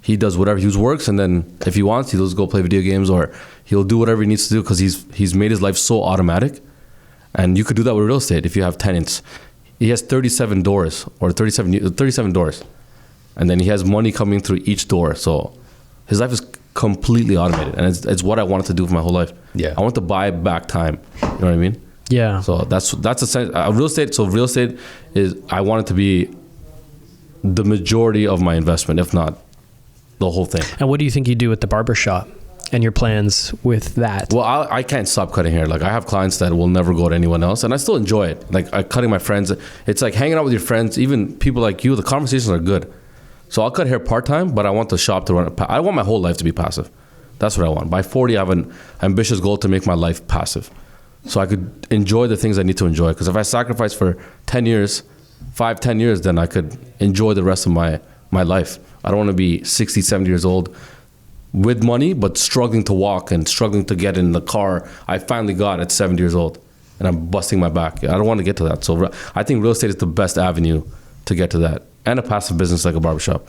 [SPEAKER 2] He does whatever, he works, and then if he wants, he'll just go play video games, or he'll do whatever he needs to do because he's made his life so automatic. And you could do that with real estate if you have tenants. He has 37 doors, or 37 doors. And then he has money coming through each door. So his life is completely automated. And it's what I wanted to do for my whole life.
[SPEAKER 3] Yeah.
[SPEAKER 2] I want to buy back time. You know what I mean?
[SPEAKER 1] Yeah.
[SPEAKER 2] So that's a sense. Real estate. So real estate is, I want it to be the majority of my investment, if not the whole thing.
[SPEAKER 1] And what do you think you do with the barbershop and your plans with that?
[SPEAKER 2] Well, I can't stop cutting hair. Like, I have clients that will never go to anyone else, and I still enjoy it. Like, cutting my friends. It's like hanging out with your friends, even people like you. The conversations are good. So I'll cut hair part-time, but I want the shop to run. I want my whole life to be passive. That's what I want. By 40, I have an ambitious goal to make my life passive, so I could enjoy the things I need to enjoy. Because if I sacrifice for 10 years, 5-10 years, then I could enjoy the rest of my life. I don't want to be 60, 70 years old with money, but struggling to walk and struggling to get in the car I finally got at 70 years old, and I'm busting my back. I don't want to get to that. So I think real estate is the best avenue to get to that, and a passive business like a barbershop.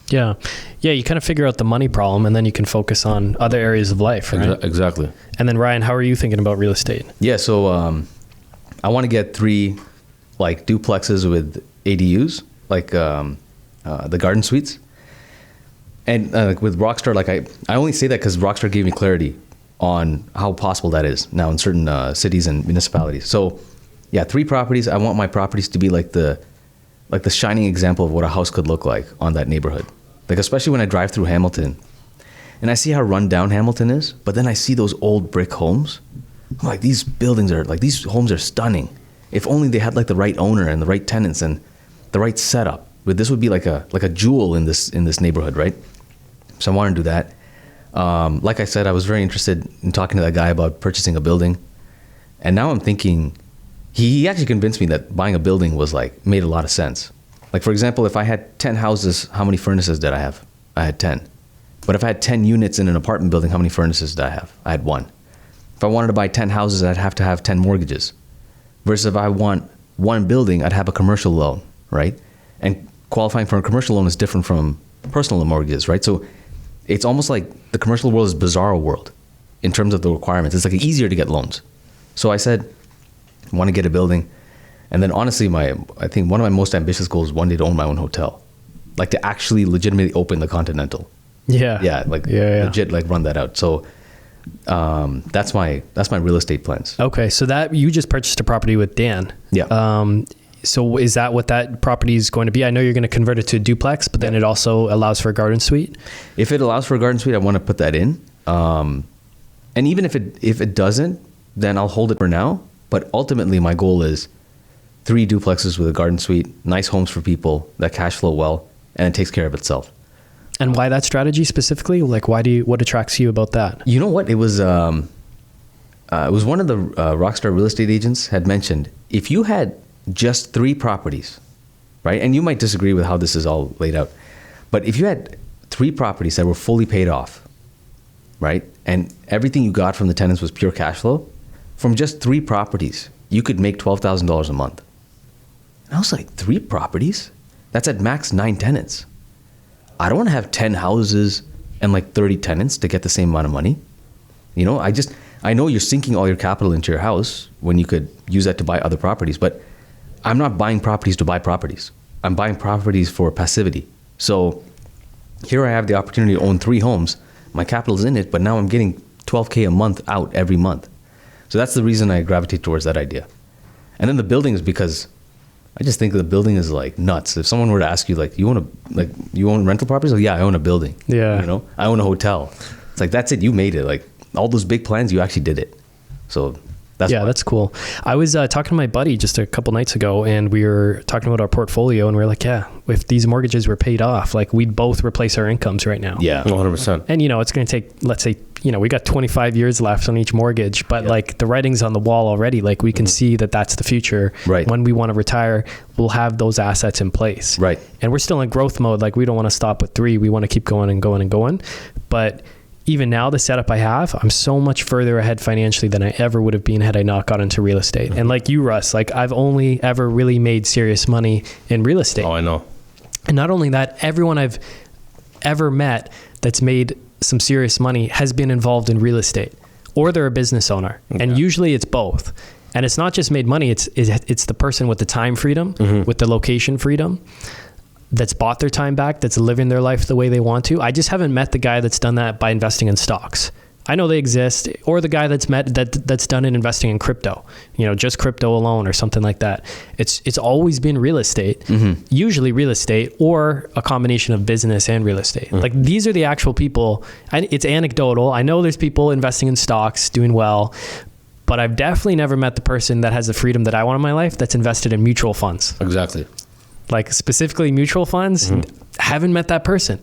[SPEAKER 1] Yeah. You kind of figure out the money problem, and then you can focus on other areas of life, right?
[SPEAKER 2] Exactly.
[SPEAKER 1] And then Ryan, how are you thinking about real estate?
[SPEAKER 3] Yeah. So I want to get 3 like duplexes with ADUs, like the garden suites. And with Rockstar, like I only say that because Rockstar gave me clarity on how possible that is now in certain cities and municipalities. So yeah, 3 properties. I want my properties to be like the shining example of what a house could look like on that neighborhood. Like, especially when I drive through Hamilton and I see how run down Hamilton is, but then I see those old brick homes. I'm like, these homes are stunning. If only they had like the right owner and the right tenants and the right setup. But this would be like a jewel in this neighborhood, right? So I want to do that. Like I said, I was very interested in talking to that guy about purchasing a building. And now I'm thinking, he actually convinced me that buying a building was like, made a lot of sense. Like, for example, if I had 10 houses, how many furnaces did I have? I had 10. But if I had 10 units in an apartment building, how many furnaces did I have? I had 1. If I wanted to buy 10 houses, I'd have to have 10 mortgages. Versus if I want 1 building, I'd have a commercial loan, right? And qualifying for a commercial loan is different from personal mortgages, right? So it's almost like the commercial world is a bizarre world in terms of the requirements. It's like easier to get loans. So I said, I want to get a building. And then honestly, I think one of my most ambitious goals is one day to own my own hotel. Like, to actually legitimately open the Continental.
[SPEAKER 1] Yeah.
[SPEAKER 3] Yeah, legit, like, run that out. So that's my real estate plans.
[SPEAKER 1] Okay, so that you just purchased a property with Dan.
[SPEAKER 3] Yeah.
[SPEAKER 1] So is that what that property is going to be? I know you're going to convert it to a duplex, but then it also allows for a garden suite.
[SPEAKER 3] If it allows for a garden suite, I want to put that in. And even if it doesn't, then I'll hold it for now. But ultimately, my goal is 3 duplexes with a garden suite, nice homes for people that cash flow well, and it takes care of itself.
[SPEAKER 1] And why that strategy specifically? Like, what attracts you about that?
[SPEAKER 3] You know what? It was one of the Rockstar real estate agents had mentioned, if you had just 3 properties, right? And you might disagree with how this is all laid out, but if you had 3 properties that were fully paid off, right? And everything you got from the tenants was pure cash flow, from just 3 properties, you could make $12,000 a month. And I was like, 3 properties? That's at max 9 tenants. I don't want to have 10 houses and like 30 tenants to get the same amount of money. You know, I know you're sinking all your capital into your house when you could use that to buy other properties, but I'm not buying properties to buy properties. I'm buying properties for passivity. So here I have the opportunity to own 3 homes. My capital's in it, but now I'm getting $12K a month out every month. So that's the reason I gravitate towards that idea. And then the building is because I just think the building is like nuts. If someone were to ask you, like, you own rental properties? Like, yeah, I own a building.
[SPEAKER 1] Yeah.
[SPEAKER 3] You know, I own a hotel. It's like, that's it. You made it. Like all those big plans, you actually did it. So that's cool.
[SPEAKER 1] I was talking to my buddy just a couple nights ago, and we were talking about our portfolio, and we were like, yeah, if these mortgages were paid off, like we'd both replace our incomes right now.
[SPEAKER 3] Yeah,
[SPEAKER 2] 100%.
[SPEAKER 1] And, you know, it's going to take, let's say, you know, we got 25 years left on each mortgage, but like the writing's on the wall already. Like we can see that that's the future.
[SPEAKER 3] Right.
[SPEAKER 1] When we want to retire, we'll have those assets in place.
[SPEAKER 3] Right.
[SPEAKER 1] And we're still in growth mode. Like we don't want to stop with 3. We want to keep going and going and going. But even now, the setup I have, I'm so much further ahead financially than I ever would have been had I not got into real estate. And like you, Russ, like I've only ever really made serious money in real estate.
[SPEAKER 2] Oh, I know.
[SPEAKER 1] And not only that, everyone I've ever met that's made some serious money has been involved in real estate, or they're a business owner. Okay. And usually it's both. And it's not just made money, it's the person with the time freedom, with the location freedom, that's bought their time back, that's living their life the way they want to. I just haven't met the guy that's done that by investing in stocks. I know they exist, or the guy that's done it investing in crypto, you know, just crypto alone or something like that. It's always been real estate, usually real estate, or a combination of business and real estate. Like these are the actual people. It's anecdotal. I know there's people investing in stocks doing well, but I've definitely never met the person that has the freedom that I want in my life that's invested in mutual funds.
[SPEAKER 2] Exactly.
[SPEAKER 1] Like specifically mutual funds, haven't met that person,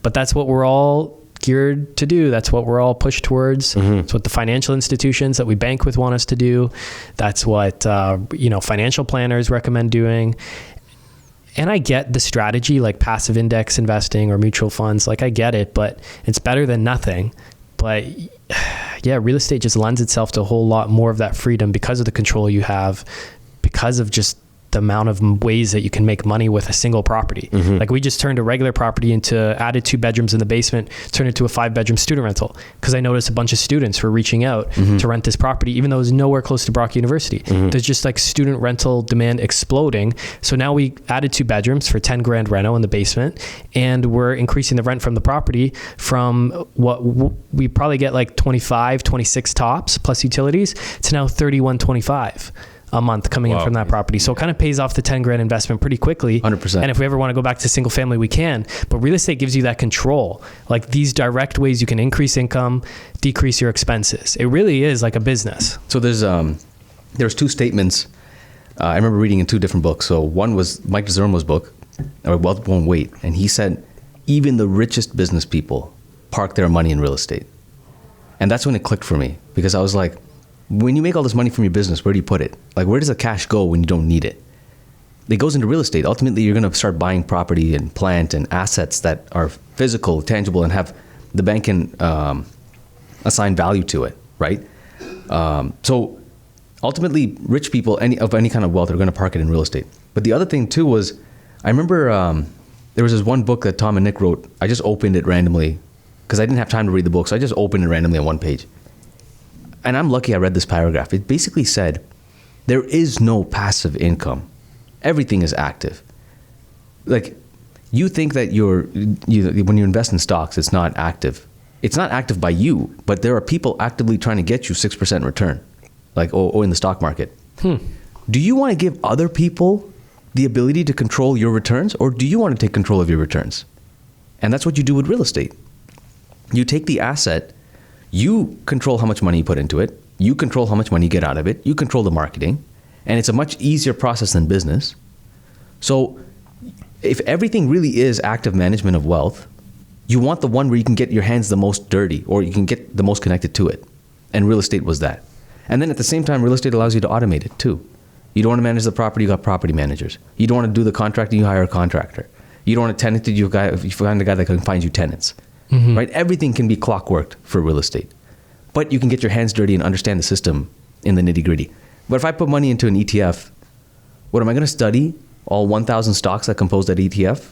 [SPEAKER 1] but that's what we're all geared to do. That's what we're all pushed towards. It's what the financial institutions that we bank with want us to do. That's what, financial planners recommend doing. And I get the strategy, like passive index investing or mutual funds, like I get it, but it's better than nothing. But yeah, real estate just lends itself to a whole lot more of that freedom because of the control you have, because of just the amount of ways that you can make money with a single property. Like we just turned a regular property added 2 bedrooms in the basement, turned it to a 5-bedroom student rental. Cause I noticed a bunch of students were reaching out to rent this property, even though it's nowhere close to Brock University. There's just like student rental demand exploding. So now we added 2 bedrooms for $10,000 reno in the basement, and we're increasing the rent from the property from what we probably get like 25, 26 tops plus utilities to now 31.25 a month coming in from that property. So it kind of pays off the $10,000 investment pretty quickly.
[SPEAKER 3] 100%.
[SPEAKER 1] And if we ever want to go back to single family, we can. But real estate gives you that control. Like these direct ways you can increase income, decrease your expenses. It really is like a business.
[SPEAKER 3] So there's 2 statements I remember reading in 2 different books. So one was Mike DeZermo's book, Wealth Won't Wait. And he said, even the richest business people park their money in real estate. And that's when it clicked for me, because I was like, when you make all this money from your business, where do you put it? Like, where does the cash go when you don't need it? It goes into real estate. Ultimately, you're going to start buying property and plant and assets that are physical, tangible, and have the bank can assign value to it, right? So ultimately, rich people of any kind of wealth are going to park it in real estate. But the other thing too was, I remember there was this one book that Tom and Nick wrote. I just opened it randomly because I didn't have time to read the book, so I just opened it randomly on one page. And I'm lucky I read this paragraph. It basically said, there is no passive income. Everything is active. Like, you think that when you invest in stocks, it's not active. It's not active by you, but there are people actively trying to get you 6% return, like, or in the stock market. Do you want to give other people the ability to control your returns, or do you want to take control of your returns? And that's what you do with real estate. You take the asset, you control how much money you put into it, you control how much money you get out of it, you control the marketing, and it's a much easier process than business. So if everything really is active management of wealth, you want the one where you can get your hands the most dirty, or you can get the most connected to it. And real estate was that. And then at the same time, real estate allows you to automate it too. You don't want to manage the property, you got property managers. You don't want to do the contracting, you hire a contractor. You don't want to tenant it, you find a guy that can find you tenants. Mm-hmm. Right? Everything can be clockworked for real estate. But you can get your hands dirty and understand the system in the nitty-gritty. But if I put money into an ETF, what am I going to study? All 1,000 stocks that compose that ETF?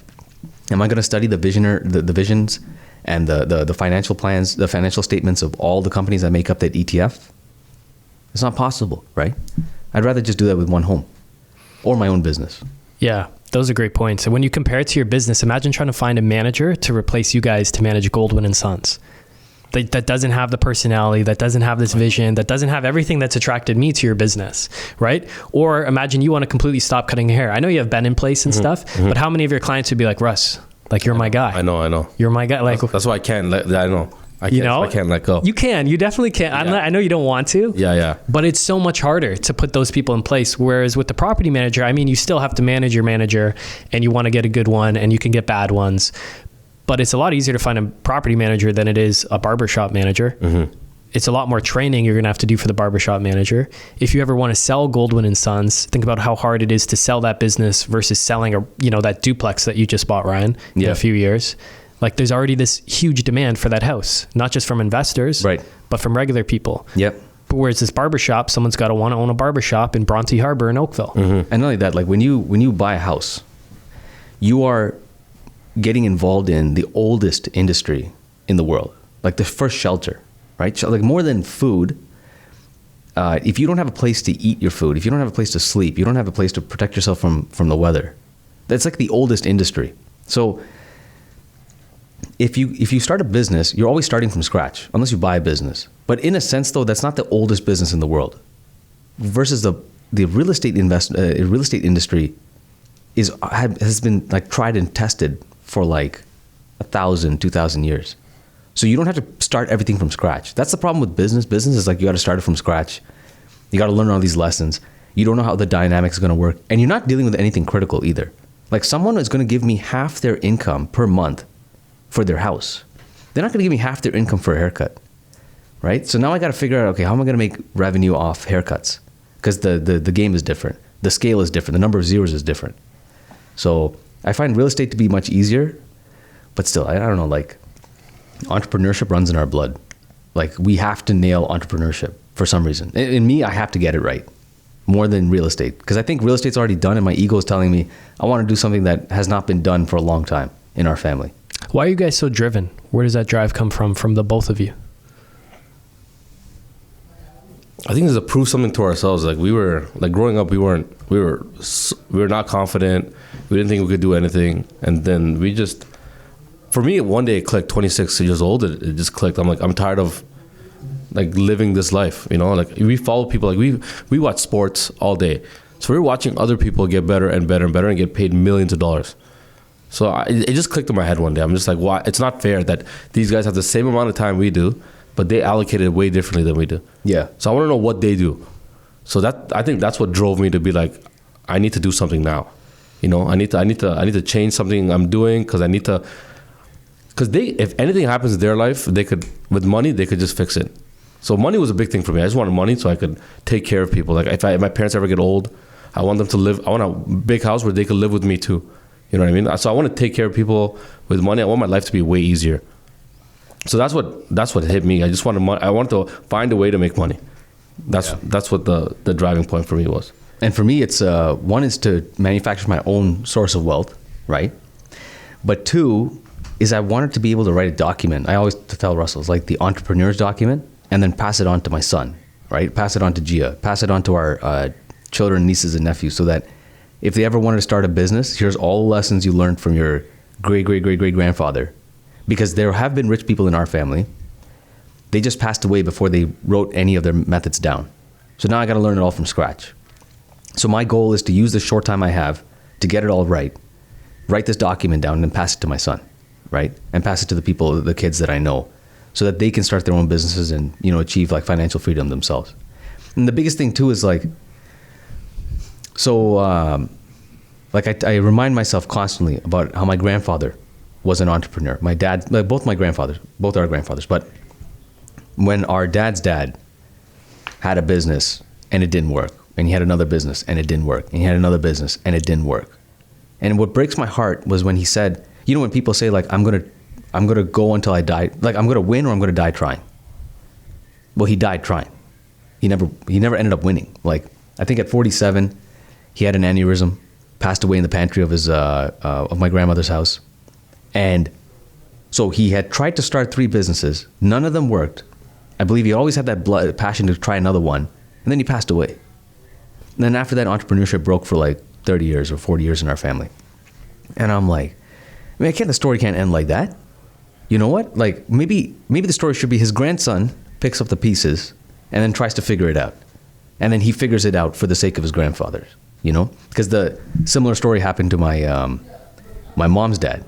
[SPEAKER 3] Am I going to study the visions and the financial plans, the financial statements of all the companies that make up that ETF? It's not possible, right? I'd rather just do that with one home or my own business.
[SPEAKER 1] Yeah, those are great points. And when you compare it to your business, imagine trying to find a manager to replace you guys to manage Goldwyn Sons. That doesn't have the personality, that doesn't have this vision, that doesn't have everything that's attracted me to your business, right? Or imagine you want to completely stop cutting your hair. I know you have Ben in place and stuff, but how many of your clients would be like, Russ, like you're my guy.
[SPEAKER 2] I know.
[SPEAKER 1] You're my guy. Like
[SPEAKER 2] that's why I can't let, I know. I can't let go.
[SPEAKER 1] You can. You definitely can. Yeah. I know you don't want to.
[SPEAKER 2] Yeah.
[SPEAKER 1] But it's so much harder to put those people in place. Whereas with the property manager, I mean, you still have to manage your manager, and you want to get a good one, and you can get bad ones. But it's a lot easier to find a property manager than it is a barbershop manager. Mm-hmm. It's a lot more training you're going to have to do for the barbershop manager. If you ever want to sell Goldwyn Sons, think about how hard it is to sell that business versus selling that duplex that you just bought, Ryan, in a few years. Like there's already this huge demand for that house, not just from investors,
[SPEAKER 3] right,
[SPEAKER 1] but from regular people.
[SPEAKER 3] Yep.
[SPEAKER 1] But whereas this barbershop, someone's got to want to own a barbershop in Bronte Harbor in Oakville.
[SPEAKER 3] Mm-hmm. And not only that, like when you buy a house, you are getting involved in the oldest industry in the world, like the first shelter, right? Like more than food. If you don't have a place to eat your food, if you don't have a place to sleep, you don't have a place to protect yourself from the weather. That's like the oldest industry. So if you start a business, you're always starting from scratch, unless you buy a business. But in a sense, though, that's not the oldest business in the world. Versus the real estate industry has been like tried and tested for like 1,000, 2,000 years. So you don't have to start everything from scratch. That's the problem with business. Business is like you got to start it from scratch. You got to learn all these lessons. You don't know how the dynamics is going to work, and you're not dealing with anything critical either. Like someone is going to give me half their income per month for their house. They're not going to give me half their income for a haircut, right? So now I got to figure out, okay, how am I going to make revenue off haircuts? Because the game is different. The scale is different. The number of zeros is different. So I find real estate to be much easier, but still, I don't know, like entrepreneurship runs in our blood. Like we have to nail entrepreneurship for some reason. In me, I have to get it right more than real estate. Because I think real estate's already done and my ego is telling me I want to do something that has not been done for a long time in our family.
[SPEAKER 1] Why are you guys so driven? Where does that drive come from the both of you?
[SPEAKER 2] I think it's to prove something to ourselves. Like we were, like growing up, we were not confident. We didn't think we could do anything. And then we just, for me, one day it clicked, 26 years old, it just clicked. I'm like, I'm tired of like living this life, like we follow people, like we watch sports all day. So we're watching other people get better and better and better and get paid millions of dollars. So it just clicked in my head one day. I'm just like, why? It's not fair that these guys have the same amount of time we do, but they allocate it way differently than we do.
[SPEAKER 3] Yeah.
[SPEAKER 2] So I want to know what they do. So I think that's what drove me to be like, I need to do something now. I need to change something I'm doing because if anything happens in their life, with money, they could just fix it. So money was a big thing for me. I just wanted money so I could take care of people. Like if my parents ever get old, I want them to live. I want a big house where they could live with me too. You know what I mean? So I want to take care of people with money. I want my life to be way easier. So that's what hit me. I just wanted money. I wanted to find a way to make money. That's what the driving point for me was.
[SPEAKER 3] And for me, it's one is to manufacture my own source of wealth, right? But two is I wanted to be able to write a document. I always tell Russell, it's like the entrepreneur's document, and then pass it on to my son, right? Pass it on to Gia, pass it on to our children, nieces, and nephews, so that if they ever wanted to start a business, here's all the lessons you learned from your great-great-great-great-grandfather. Because there have been rich people in our family. They just passed away before they wrote any of their methods down. So now I got to learn it all from scratch. So my goal is to use the short time I have to get it all right, write this document down and then pass it to my son, right? And pass it to the people, the kids that I know, so that they can start their own businesses and, you know, achieve like financial freedom themselves. And the biggest thing too is like, so I remind myself constantly about how my grandfather was an entrepreneur. My dad, like both our grandfathers, but when our dad's dad had a business and it didn't work, and he had another business and it didn't work, and he had another business and it didn't work. And what breaks my heart was when he said, you know, when people say like, I'm gonna go until I die, like I'm gonna win or I'm gonna die trying. Well, he died trying. He never ended up winning. Like, I think at 47, he had an aneurysm, passed away in the pantry of his of my grandmother's house. And so he had tried to start 3 businesses. None of them worked. I believe he always had that passion to try another one. And then he passed away. And then after that, entrepreneurship broke for like 30 years or 40 years in our family. And I'm like, I mean, the story can't end like that. You know what? Like, maybe the story should be his grandson picks up the pieces and then tries to figure it out. And then he figures it out for the sake of his grandfather, you know? Because the similar story happened to my mom's dad,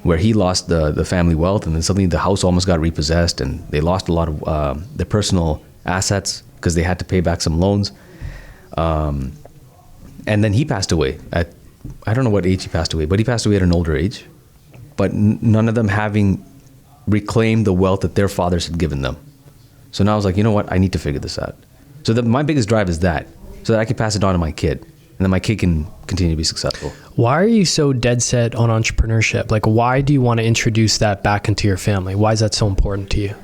[SPEAKER 3] where he lost the family wealth, and then suddenly the house almost got repossessed, and they lost a lot of their personal assets because they had to pay back some loans. And then he passed away at, I don't know what age he passed away, but he passed away at an older age. But none of them having reclaimed the wealth that their fathers had given them. So now I was like, you know what? I need to figure this out. So my biggest drive is that, so that I can pass it on to my kid, and then my kid can continue to be successful.
[SPEAKER 1] Why are you so dead set on entrepreneurship? Like, why do you want to introduce that back into your family? Why is that so important to you?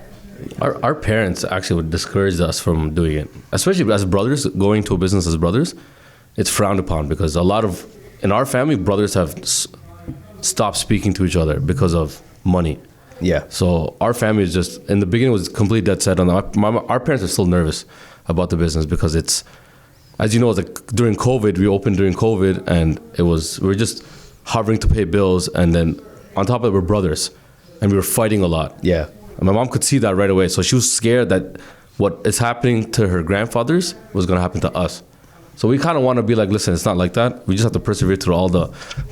[SPEAKER 2] Our parents actually would discourage us from doing it, especially as brothers, going to a business as brothers. It's frowned upon because in our family, brothers have stopped speaking to each other because of money.
[SPEAKER 3] Yeah.
[SPEAKER 2] So our family is just, in the beginning, was completely dead set on that. Our parents are still nervous about the business because it's, as you know, like during COVID, we opened during COVID, and we were just hovering to pay bills, and then on top of it, we're brothers, and we were fighting a lot.
[SPEAKER 3] Yeah.
[SPEAKER 2] And my mom could see that right away, so she was scared that what is happening to her grandfathers was going to happen to us. So we kind of want to be like, listen, it's not like that. We just have to persevere through all the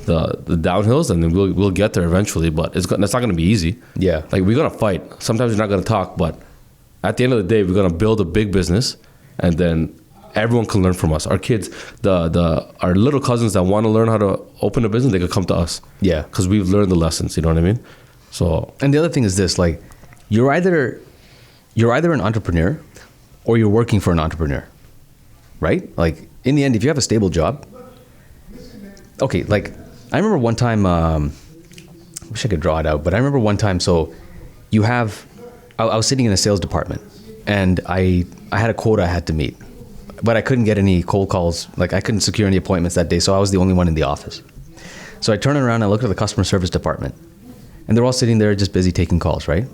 [SPEAKER 2] downhills, and then we'll get there eventually. But it's not going to be easy.
[SPEAKER 3] Yeah.
[SPEAKER 2] Like, we're going to fight. Sometimes we're not going to talk, but at the end of the day, we're going to build a big business, and then everyone can learn from us. Our kids, our little cousins that want to learn how to open a business, they could come to us.
[SPEAKER 3] Yeah.
[SPEAKER 2] Because we've learned the lessons. You know what I mean? So.
[SPEAKER 3] And the other thing is this: like, you're either an entrepreneur, or you're working for an entrepreneur, right? Like, in the end, if you have a stable job, okay, like, I remember one time, I wish I could draw it out, but I remember one time, so I was sitting in a sales department, and I had a quota I had to meet, but I couldn't get any cold calls, like I couldn't secure any appointments that day, so I was the only one in the office. So I turned around and I looked at the customer service department, and they're all sitting there just busy taking calls, right?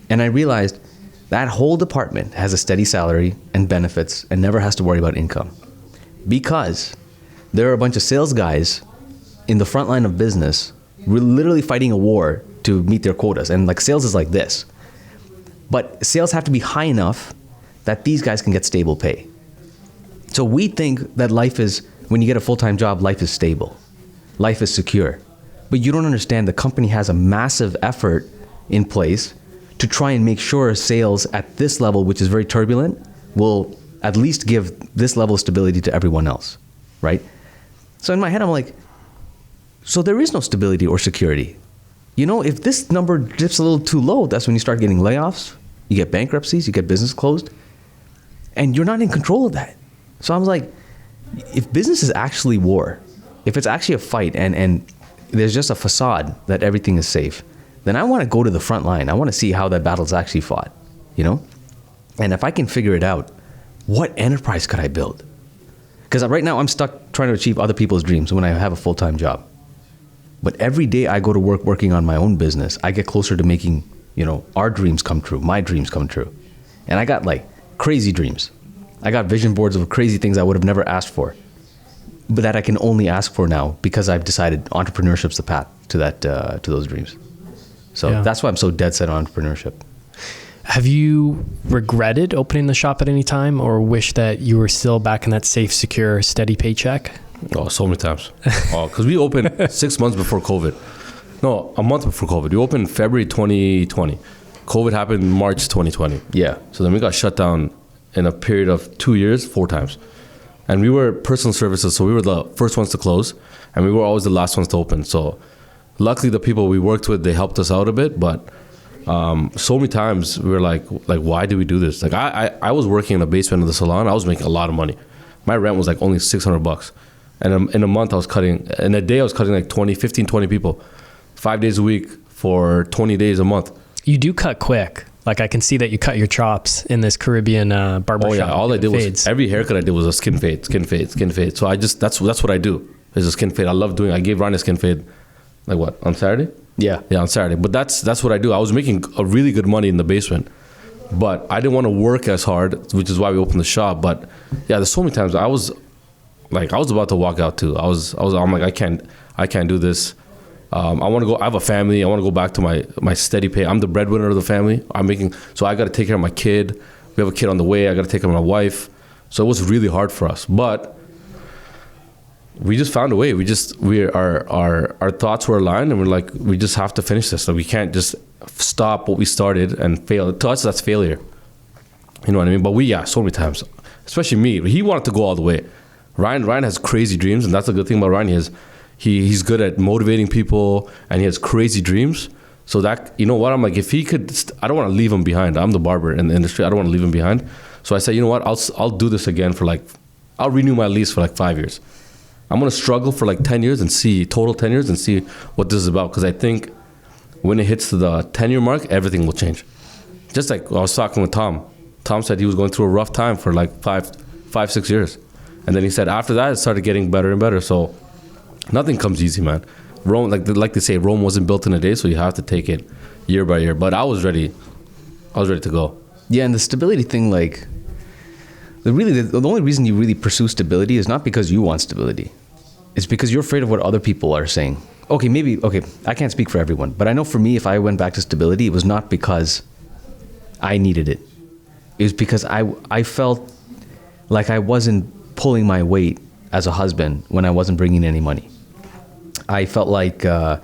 [SPEAKER 3] And I realized that whole department has a steady salary and benefits and never has to worry about income. Because there are a bunch of sales guys in the front line of business, literally fighting a war to meet their quotas. And like, sales is like this. But sales have to be high enough that these guys can get stable pay. So we think that life is, when you get a full-time job, life is stable. Life is secure. But you don't understand, the company has a massive effort in place to try and make sure sales at this level, which is very turbulent, will at least give this level of stability to everyone else, right? So in my head, I'm like, so there is no stability or security. You know, if this number dips a little too low, that's when you start getting layoffs, you get bankruptcies, you get business closed, and you're not in control of that. So I was like, if business is actually war, if it's actually a fight, and there's just a facade that everything is safe, then I want to go to the front line. I want to see how that battle's actually fought, you know? And if I can figure it out, what enterprise could I build? Because right now I'm stuck trying to achieve other people's dreams when I have a full-time job. But every day I go to work working on my own business, I get closer to making, you know, our dreams come true, my dreams come true. And I got like crazy dreams. I got vision boards of crazy things I would have never asked for, but that I can only ask for now because I've decided entrepreneurship's the path to that, to those dreams. So that's why I'm so dead set on entrepreneurship.
[SPEAKER 1] Have you regretted opening the shop at any time, or wish that you were still back in that safe, secure, steady paycheck?
[SPEAKER 2] Oh, so many times. Oh, because we opened 6 months before COVID. No, a month before COVID. We opened February 2020. COVID happened March 2020.
[SPEAKER 3] Yeah.
[SPEAKER 2] So then we got shut down in a period of 2 years, 4 times. And we were personal services, so we were the first ones to close, and we were always the last ones to open. So luckily the people we worked with, they helped us out a bit, but so many times we were like, why do we do this? Like I was working in the basement of the salon. I was making a lot of money. My rent was like only $600. And in a month in a day I was cutting like 20 people, 5 days a week for 20 days a month.
[SPEAKER 1] You do cut quick. Like I can see that you cut your chops in this Caribbean barbershop.
[SPEAKER 2] Oh yeah, all I did was every haircut I did was a skin fade. So that's what I do. Is a skin fade. I love doing. I gave Ryan a skin fade, like what, on Saturday?
[SPEAKER 3] Yeah,
[SPEAKER 2] on Saturday. But that's what I do. I was making a really good money in the basement, but I didn't want to work as hard, which is why we opened the shop. But yeah, there's so many times I was about to walk out too. I'm like, I can't do this. I want to go. I have a family. I want to go back to my steady pay. I'm the breadwinner of the family. So I got to take care of my kid. We have a kid on the way. I got to take care of my wife. So it was really hard for us, but we just found a way. Our thoughts were aligned, and we're like, we just have to finish this. So we can't just stop what we started and fail. To us, that's failure. You know what I mean? But so many times, especially me, he wanted to go all the way. Ryan has crazy dreams, and that's a good thing about Ryan. He's good at motivating people, and he has crazy dreams. So that, you know what, I'm like, if he could, I don't want to leave him behind. I'm the barber in the industry. I don't want to leave him behind. So I said, you know what, I'll do this again I'll renew my lease for 5 years. I'm going to struggle for 10 years and see what this is about. Because I think when it hits to the 10-year mark, everything will change. Just like I was talking with Tom. Tom said he was going through a rough time for 5-6 years. And then he said after that, it started getting better and better. So nothing comes easy, man. Rome, like they say, Rome wasn't built in a day, so you have to take it year by year. But I was ready. I was ready to go.
[SPEAKER 3] Yeah, and the stability thing, the only reason you really pursue stability is not because you want stability. It's because you're afraid of what other people are saying. Okay, I can't speak for everyone, but I know for me, if I went back to stability, it was not because I needed it. It was because I felt like I wasn't pulling my weight as a husband when I wasn't bringing any money. I felt like I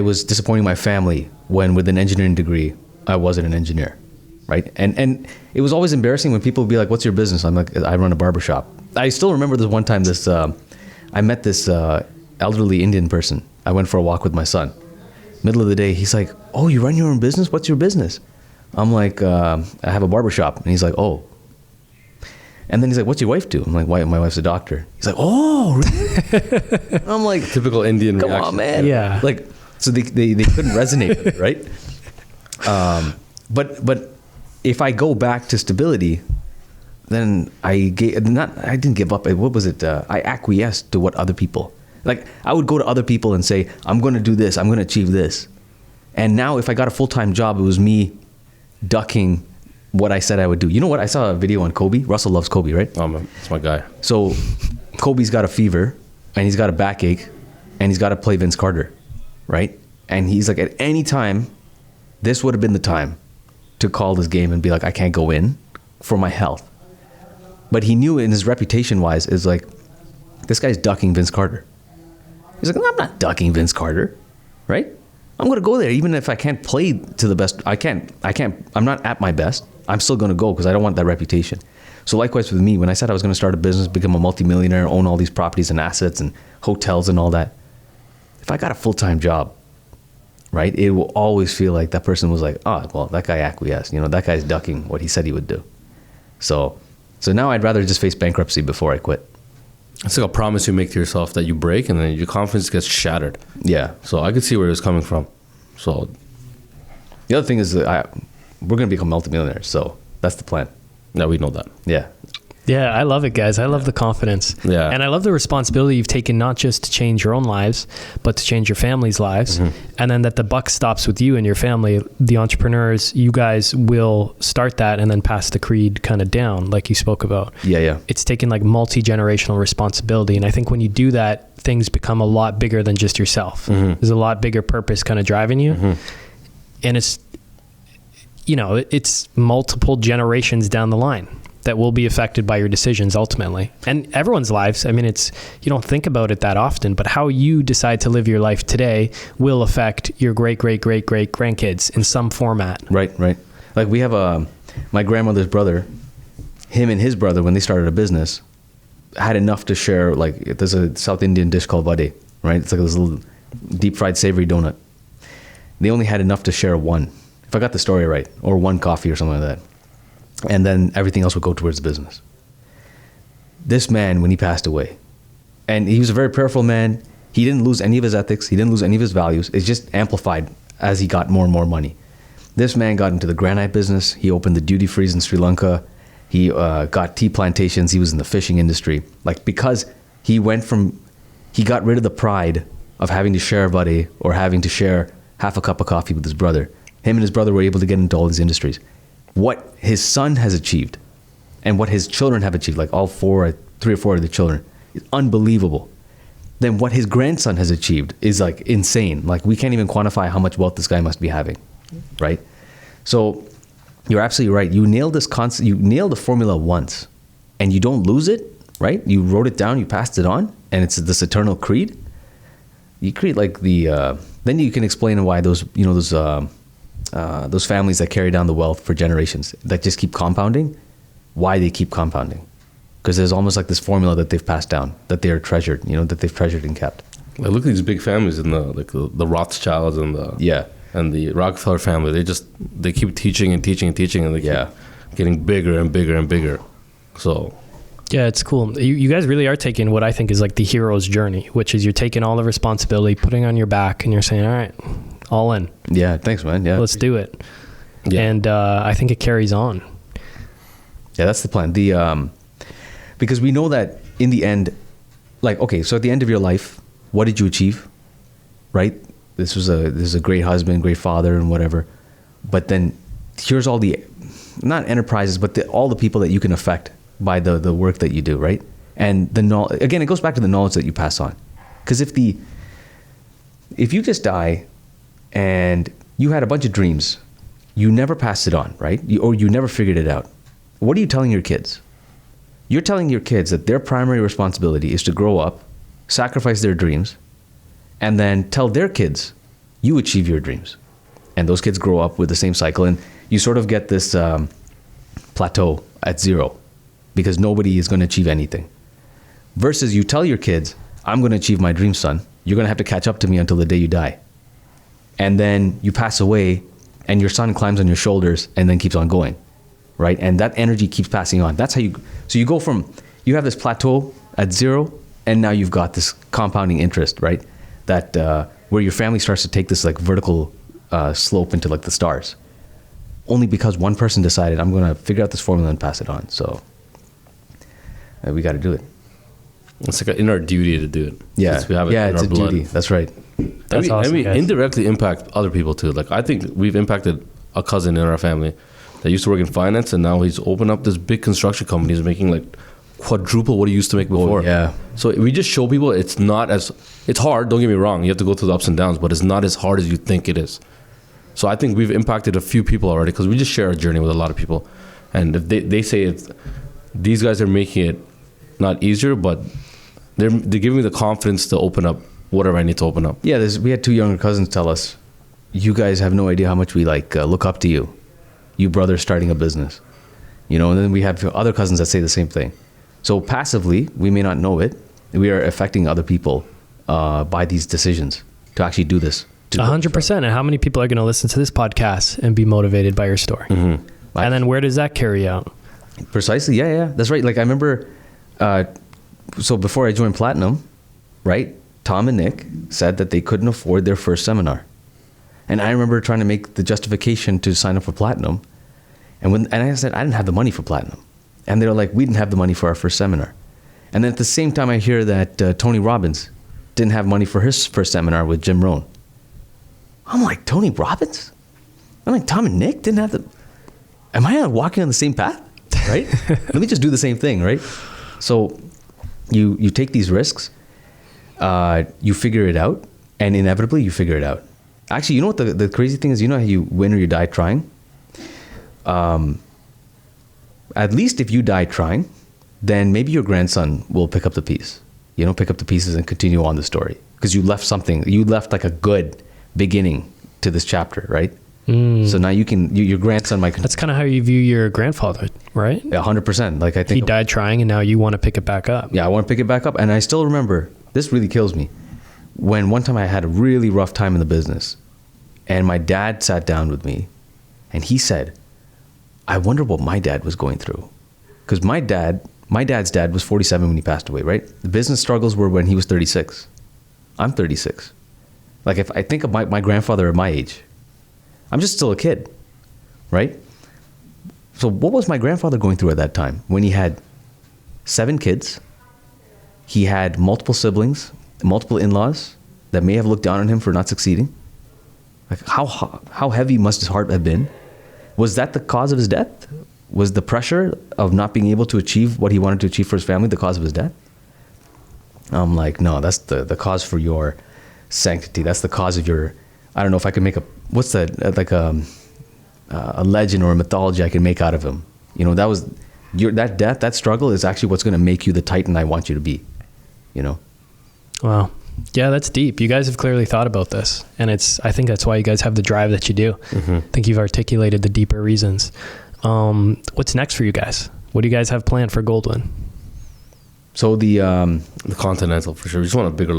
[SPEAKER 3] was disappointing my family when with an engineering degree, I wasn't an engineer, right? And it was always embarrassing when people would be like, what's your business? I'm like, I run a barbershop. I still remember this one time I met this elderly Indian person. I went for a walk with my son. Middle of the day, he's like, oh, you run your own business? What's your business? I'm like, I have a barbershop. And he's like, oh. And then he's like, what's your wife do? I'm like, my wife's a doctor. He's like, oh, really? I'm like,
[SPEAKER 2] typical Indian
[SPEAKER 3] come
[SPEAKER 2] reaction.
[SPEAKER 3] on, man.
[SPEAKER 1] Yeah.
[SPEAKER 3] So they couldn't resonate with it, right? But if I go back to stability, then I didn't give up. What was it? I acquiesced to what other people, I would go to other people and say, I'm going to do this. I'm going to achieve this. And now if I got a full-time job, it was me ducking what I said I would do. You know what? I saw a video on Kobe. Russell loves Kobe, right?
[SPEAKER 2] Oh, man, that's my guy.
[SPEAKER 3] So Kobe's got a fever and he's got a backache and he's got to play Vince Carter, right? And he's like, at any time, this would have been the time to call this game and be like, I can't go in for my health. But he knew in his reputation-wise, is like, this guy's ducking Vince Carter. He's like, no, I'm not ducking Vince Carter, right? I'm going to go there even if I can't play to the best. I'm not at my best. I'm still going to go because I don't want that reputation. So likewise with me, when I said I was going to start a business, become a multimillionaire, own all these properties and assets and hotels and all that, if I got a full-time job, right, it will always feel like that person was like, oh, well, that guy acquiesced. That guy's ducking what he said he would do. So now I'd rather just face bankruptcy before I quit.
[SPEAKER 2] It's like a promise you make to yourself that you break and then your confidence gets shattered.
[SPEAKER 3] Yeah.
[SPEAKER 2] So I could see where it was coming from. So
[SPEAKER 3] the other thing is that we're going to become multimillionaires. So that's the plan.
[SPEAKER 2] Yeah, we know that.
[SPEAKER 3] Yeah.
[SPEAKER 1] Yeah, I love it, guys. I love the confidence.
[SPEAKER 2] Yeah.
[SPEAKER 1] And I love the responsibility you've taken, not just to change your own lives, but to change your family's lives. Mm-hmm. And then that the buck stops with you and your family, the entrepreneurs. You guys will start that and then pass the creed kind of down, like you spoke about.
[SPEAKER 3] Yeah.
[SPEAKER 1] It's taking multi-generational responsibility. And I think when you do that, things become a lot bigger than just yourself. Mm-hmm. There's a lot bigger purpose kind of driving you. Mm-hmm. And it's multiple generations down the line. that will be affected by your decisions ultimately. And everyone's lives, I mean, you don't think about it that often, but how you decide to live your life today will affect your great grandkids in some format.
[SPEAKER 3] Right. Like we have my grandmother's brother, him and his brother, when they started a business, had enough to share. Like there's a South Indian dish called vade, right? It's like this little deep fried savory donut. They only had enough to share one, if I got the story right, or one coffee or something like that. And then everything else would go towards the business. This man, when he passed away, and he was a very prayerful man, he didn't lose any of his ethics, he didn't lose any of his values. It's just amplified as he got more and more money. This man got into the granite business. He opened the duty frees in Sri Lanka. He got tea plantations. He was in the fishing industry. Like, because he got rid of the pride of having to share a buddy or having to share half a cup of coffee with his brother. Him and his brother were able to get into all these industries. What his son has achieved and what his children have achieved, like all 3 or 4 of the children, is unbelievable. Then what his grandson has achieved is like insane. Like, we can't even quantify how much wealth this guy must be having, right? So you're absolutely right. You nailed this concept. You nailed the formula once and you don't lose it, right? You wrote it down, you passed it on, and it's this eternal creed. You create like then you can explain why those families that carry down the wealth for generations, that just keep compounding, why they keep compounding. Because there's almost like this formula that they've passed down, that they are treasured, that they've treasured and kept.
[SPEAKER 2] Like, look at these big families in the Rothschilds and the Rockefeller family. They keep teaching and teaching and teaching, and they keep getting bigger and bigger and bigger. So
[SPEAKER 1] yeah, it's cool. You guys really are taking what I think is like the hero's journey, which is you're taking all the responsibility, putting on your back, and you're saying, all right, all in.
[SPEAKER 3] Yeah, thanks, man. Yeah,
[SPEAKER 1] let's do it.
[SPEAKER 2] Yeah.
[SPEAKER 1] And I think it carries on.
[SPEAKER 3] Yeah, that's the plan. Because we know that in the end, like, okay, so at the end of your life, what did you achieve? Right? This is a great husband, great father, and whatever. But then here's all the, not enterprises, but all the people that you can affect by the work that you do, right? And again, it goes back to the knowledge that you pass on. Because if you just die and you had a bunch of dreams, you never passed it on, right? Or you never figured it out. What are you telling your kids? You're telling your kids that their primary responsibility is to grow up, sacrifice their dreams, and then tell their kids, you achieve your dreams. And those kids grow up with the same cycle, and you sort of get this plateau at zero, because nobody is going to achieve anything. Versus you tell your kids, I'm going to achieve my dream, son. You're going to have to catch up to me until the day you die. And then you pass away, and your son climbs on your shoulders and then keeps on going, right? And that energy keeps passing on. That's how you go from, you have this plateau at zero, and now you've got this compounding interest, right? That where your family starts to take this like vertical slope into like the stars, only because one person decided, I'm going to figure out this formula and pass it on. So we got to do it.
[SPEAKER 2] It's like in our duty to do it.
[SPEAKER 3] Yeah,
[SPEAKER 2] we have it in
[SPEAKER 3] it's
[SPEAKER 2] our
[SPEAKER 3] a
[SPEAKER 2] blood.
[SPEAKER 3] duty. That's right.
[SPEAKER 1] That's awesome,
[SPEAKER 2] and we
[SPEAKER 1] guys.
[SPEAKER 2] indirectly impact other people too. Like, I think we've impacted a cousin in our family that used to work in finance, and now he's opened up this big construction company. He's making like quadruple what he used to make before.
[SPEAKER 3] Yeah.
[SPEAKER 2] So we just show people it's hard, don't get me wrong. You have to go through the ups and downs, but it's not as hard as you think it is. So I think we've impacted a few people already, because we just share a journey with a lot of people. And if they say these guys are making it not easier, but they're giving me the confidence to open up whatever I need to open up.
[SPEAKER 3] Yeah, we had 2 younger cousins tell us, you guys have no idea how much we look up to you. You brothers starting a business. And then we have other cousins that say the same thing. So passively, we may not know it, we are affecting other people by these decisions to actually do this.
[SPEAKER 1] 100%. And how many people are going to listen to this podcast and be motivated by your story?
[SPEAKER 3] Mm-hmm.
[SPEAKER 1] And then where does that carry out?
[SPEAKER 3] Precisely. Yeah. That's right. Like, I remember, so before I joined Platinum, right, Tom and Nick said that they couldn't afford their first seminar. And I remember trying to make the justification to sign up for Platinum. And I said, I didn't have the money for Platinum. And they were like, we didn't have the money for our first seminar. And then at the same time, I hear that Tony Robbins didn't have money for his first seminar with Jim Rohn. I'm like, Tony Robbins? I'm like, Tom and Nick didn't have the... Am I walking on the same path? Right? Let me just do the same thing, right? So you take these risks, you figure it out, and inevitably you figure it out. Actually, you know what the crazy thing is? You know how you win or you die trying? at least if you die trying, then maybe your grandson will pick up the piece. Pick up the pieces and continue on the story. Because you left like a good beginning to this chapter, right? So now your grandson might...
[SPEAKER 1] That's kind of how you view your grandfather, right?
[SPEAKER 3] 100%. Like, I think...
[SPEAKER 1] He died trying and now you want to pick it back up.
[SPEAKER 3] Yeah, I want to pick it back up. And I still remember, this really kills me, when one time I had a really rough time in the business and my dad sat down with me and he said, I wonder what my dad was going through. Because my dad's dad was 47 when he passed away, right? The business struggles were when he was 36. I'm 36. Like, if I think of my grandfather at my age, I'm just still a kid, right? So what was my grandfather going through at that time when he had 7 kids? He had multiple siblings, multiple in-laws that may have looked down on him for not succeeding. Like, how heavy must his heart have been? Was that the cause of his death? Was the pressure of not being able to achieve what he wanted to achieve for his family the cause of his death? I'm like, no, that's the cause for your sanctity. That's the cause of your... I don't know if I could make a legend or a mythology I can make out of him. That was that death, that struggle is actually what's going to make you the titan I want you to be.
[SPEAKER 1] Wow. Yeah, that's deep. You guys have clearly thought about this, and I think that's why you guys have the drive that you do. I think you've articulated the deeper reasons. What's next for you guys? What do you guys have planned for Goldwyn?
[SPEAKER 3] So the
[SPEAKER 2] Continental, for sure. We just want a bigger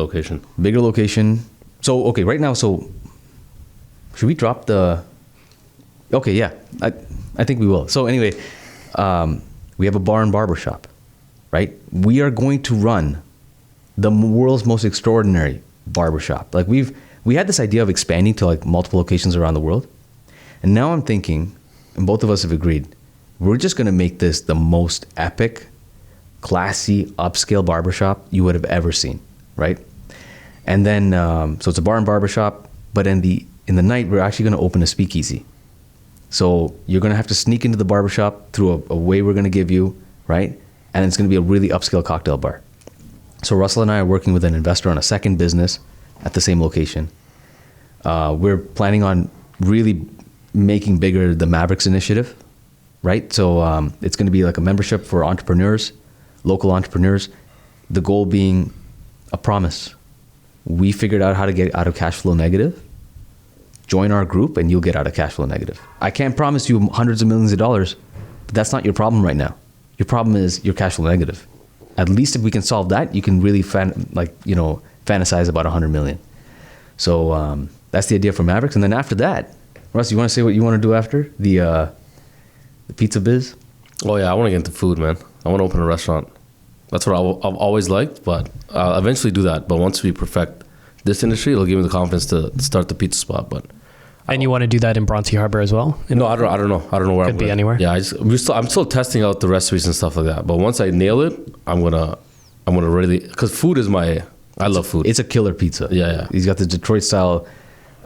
[SPEAKER 2] location.
[SPEAKER 3] So, okay, right now, should we drop the... Okay, yeah, I think we will. So anyway, we have a bar and barbershop, right? We are going to run the world's most extraordinary barbershop. Like, we had this idea of expanding to like multiple locations around the world. And now I'm thinking, and both of us have agreed, we're just going to make this the most epic, classy, upscale barbershop you would have ever seen, right? And then, so it's a bar and barbershop, but in the night, we're actually going to open a speakeasy. So you're going to have to sneak into the barbershop through a way we're going to give you, right? And it's going to be a really upscale cocktail bar. So Russell and I are working with an investor on a second business at the same location. We're planning on really making bigger the Mavericks initiative, right? So it's going to be like a membership for entrepreneurs, local entrepreneurs. The goal being a promise. We figured out how to get out of cash flow negative. Join our group and you'll get out of cash flow negative. I can't promise you hundreds of millions of dollars, but that's not your problem right now. Your problem is you're cash flow negative. At least if we can solve that, you can really fantasize about 100 million. So that's the idea for Mavericks. And then after that, Russ, you want to say what you want to do after the pizza biz?
[SPEAKER 2] Oh yeah, I want to get into food, man. I want to open a restaurant. That's what I've always liked, but I'll eventually do that. But once we perfect this industry, it'll give me the confidence to start the pizza spot.
[SPEAKER 1] And you want to do that in Bronte Harbor as well?
[SPEAKER 2] No, I don't know. I don't know where.
[SPEAKER 1] Could be anywhere.
[SPEAKER 2] Yeah, I'm still testing out the recipes and stuff like that. But once I nail it, I'm gonna really, because food is I love food.
[SPEAKER 3] It's a killer pizza.
[SPEAKER 2] Yeah.
[SPEAKER 3] He's got the Detroit style.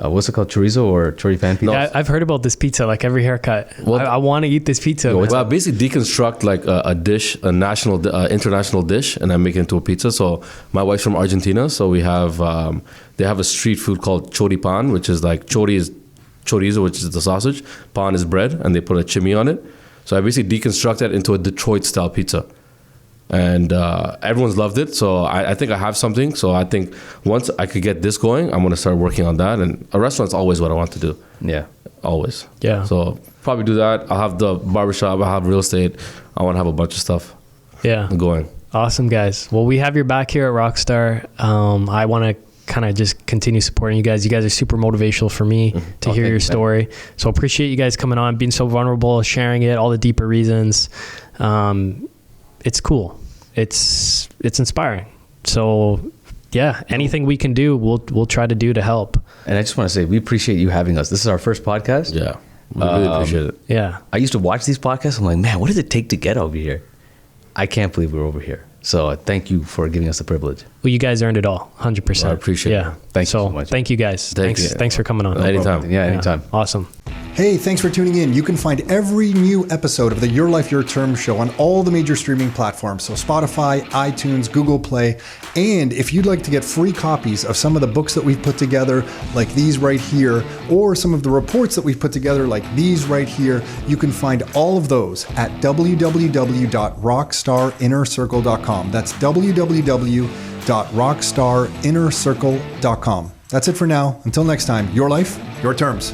[SPEAKER 3] What's it called? Chorizo or choripan pizza?
[SPEAKER 1] Yeah, I've heard about this pizza. Like every haircut, I want to eat this pizza.
[SPEAKER 2] Well, I basically deconstruct like a dish, a national, international dish, and I make it into a pizza. So my wife's from Argentina, so we have they have a street food called choripan, which is like chori is chorizo, which is the sausage, pan is bread, and they put a chimney on it. So I basically deconstruct that into a Detroit style pizza. And everyone's loved it, so I think I have something. So I think once I could get this going, I'm going to start working on that. And a restaurant's always what I want to do.
[SPEAKER 3] Yeah.
[SPEAKER 2] Always.
[SPEAKER 1] Yeah.
[SPEAKER 2] So probably do that. I'll have the barbershop. I'll have real estate. I want to have a bunch of stuff going.
[SPEAKER 1] Awesome, guys. Well, we have your back here at Rockstar. I want to kind of just continue supporting you guys. You guys are super motivational for me to hear your story. So appreciate you guys coming on, being so vulnerable, sharing it, all the deeper reasons. It's cool. It's inspiring. So yeah, anything we can do, we'll try to do to help.
[SPEAKER 3] And I just want to say, we appreciate you having us. This is our first podcast.
[SPEAKER 2] Yeah. We really appreciate it.
[SPEAKER 1] Yeah.
[SPEAKER 3] I used to watch these podcasts. I'm like, man, what does it take to get over here? I can't believe we're over here. So thank you for giving us the privilege.
[SPEAKER 1] Well, you guys earned it all, 100%.
[SPEAKER 2] I appreciate it.
[SPEAKER 3] Thank you so much.
[SPEAKER 1] Thank you guys. Thanks for coming on.
[SPEAKER 2] Anytime.
[SPEAKER 3] Yeah, anytime.
[SPEAKER 1] Awesome.
[SPEAKER 4] Hey, thanks for tuning in. You can find every new episode of the Your Life, Your Term show on all the major streaming platforms. So Spotify, iTunes, Google Play, And if you'd like to get free copies of some of the books that we've put together, like these right here, or some of the reports that we've put together, like these right here, you can find all of those at www.rockstarinnercircle.com. That's www.rockstarinnercircle.com. That's it for now. Until next time, your life, your terms.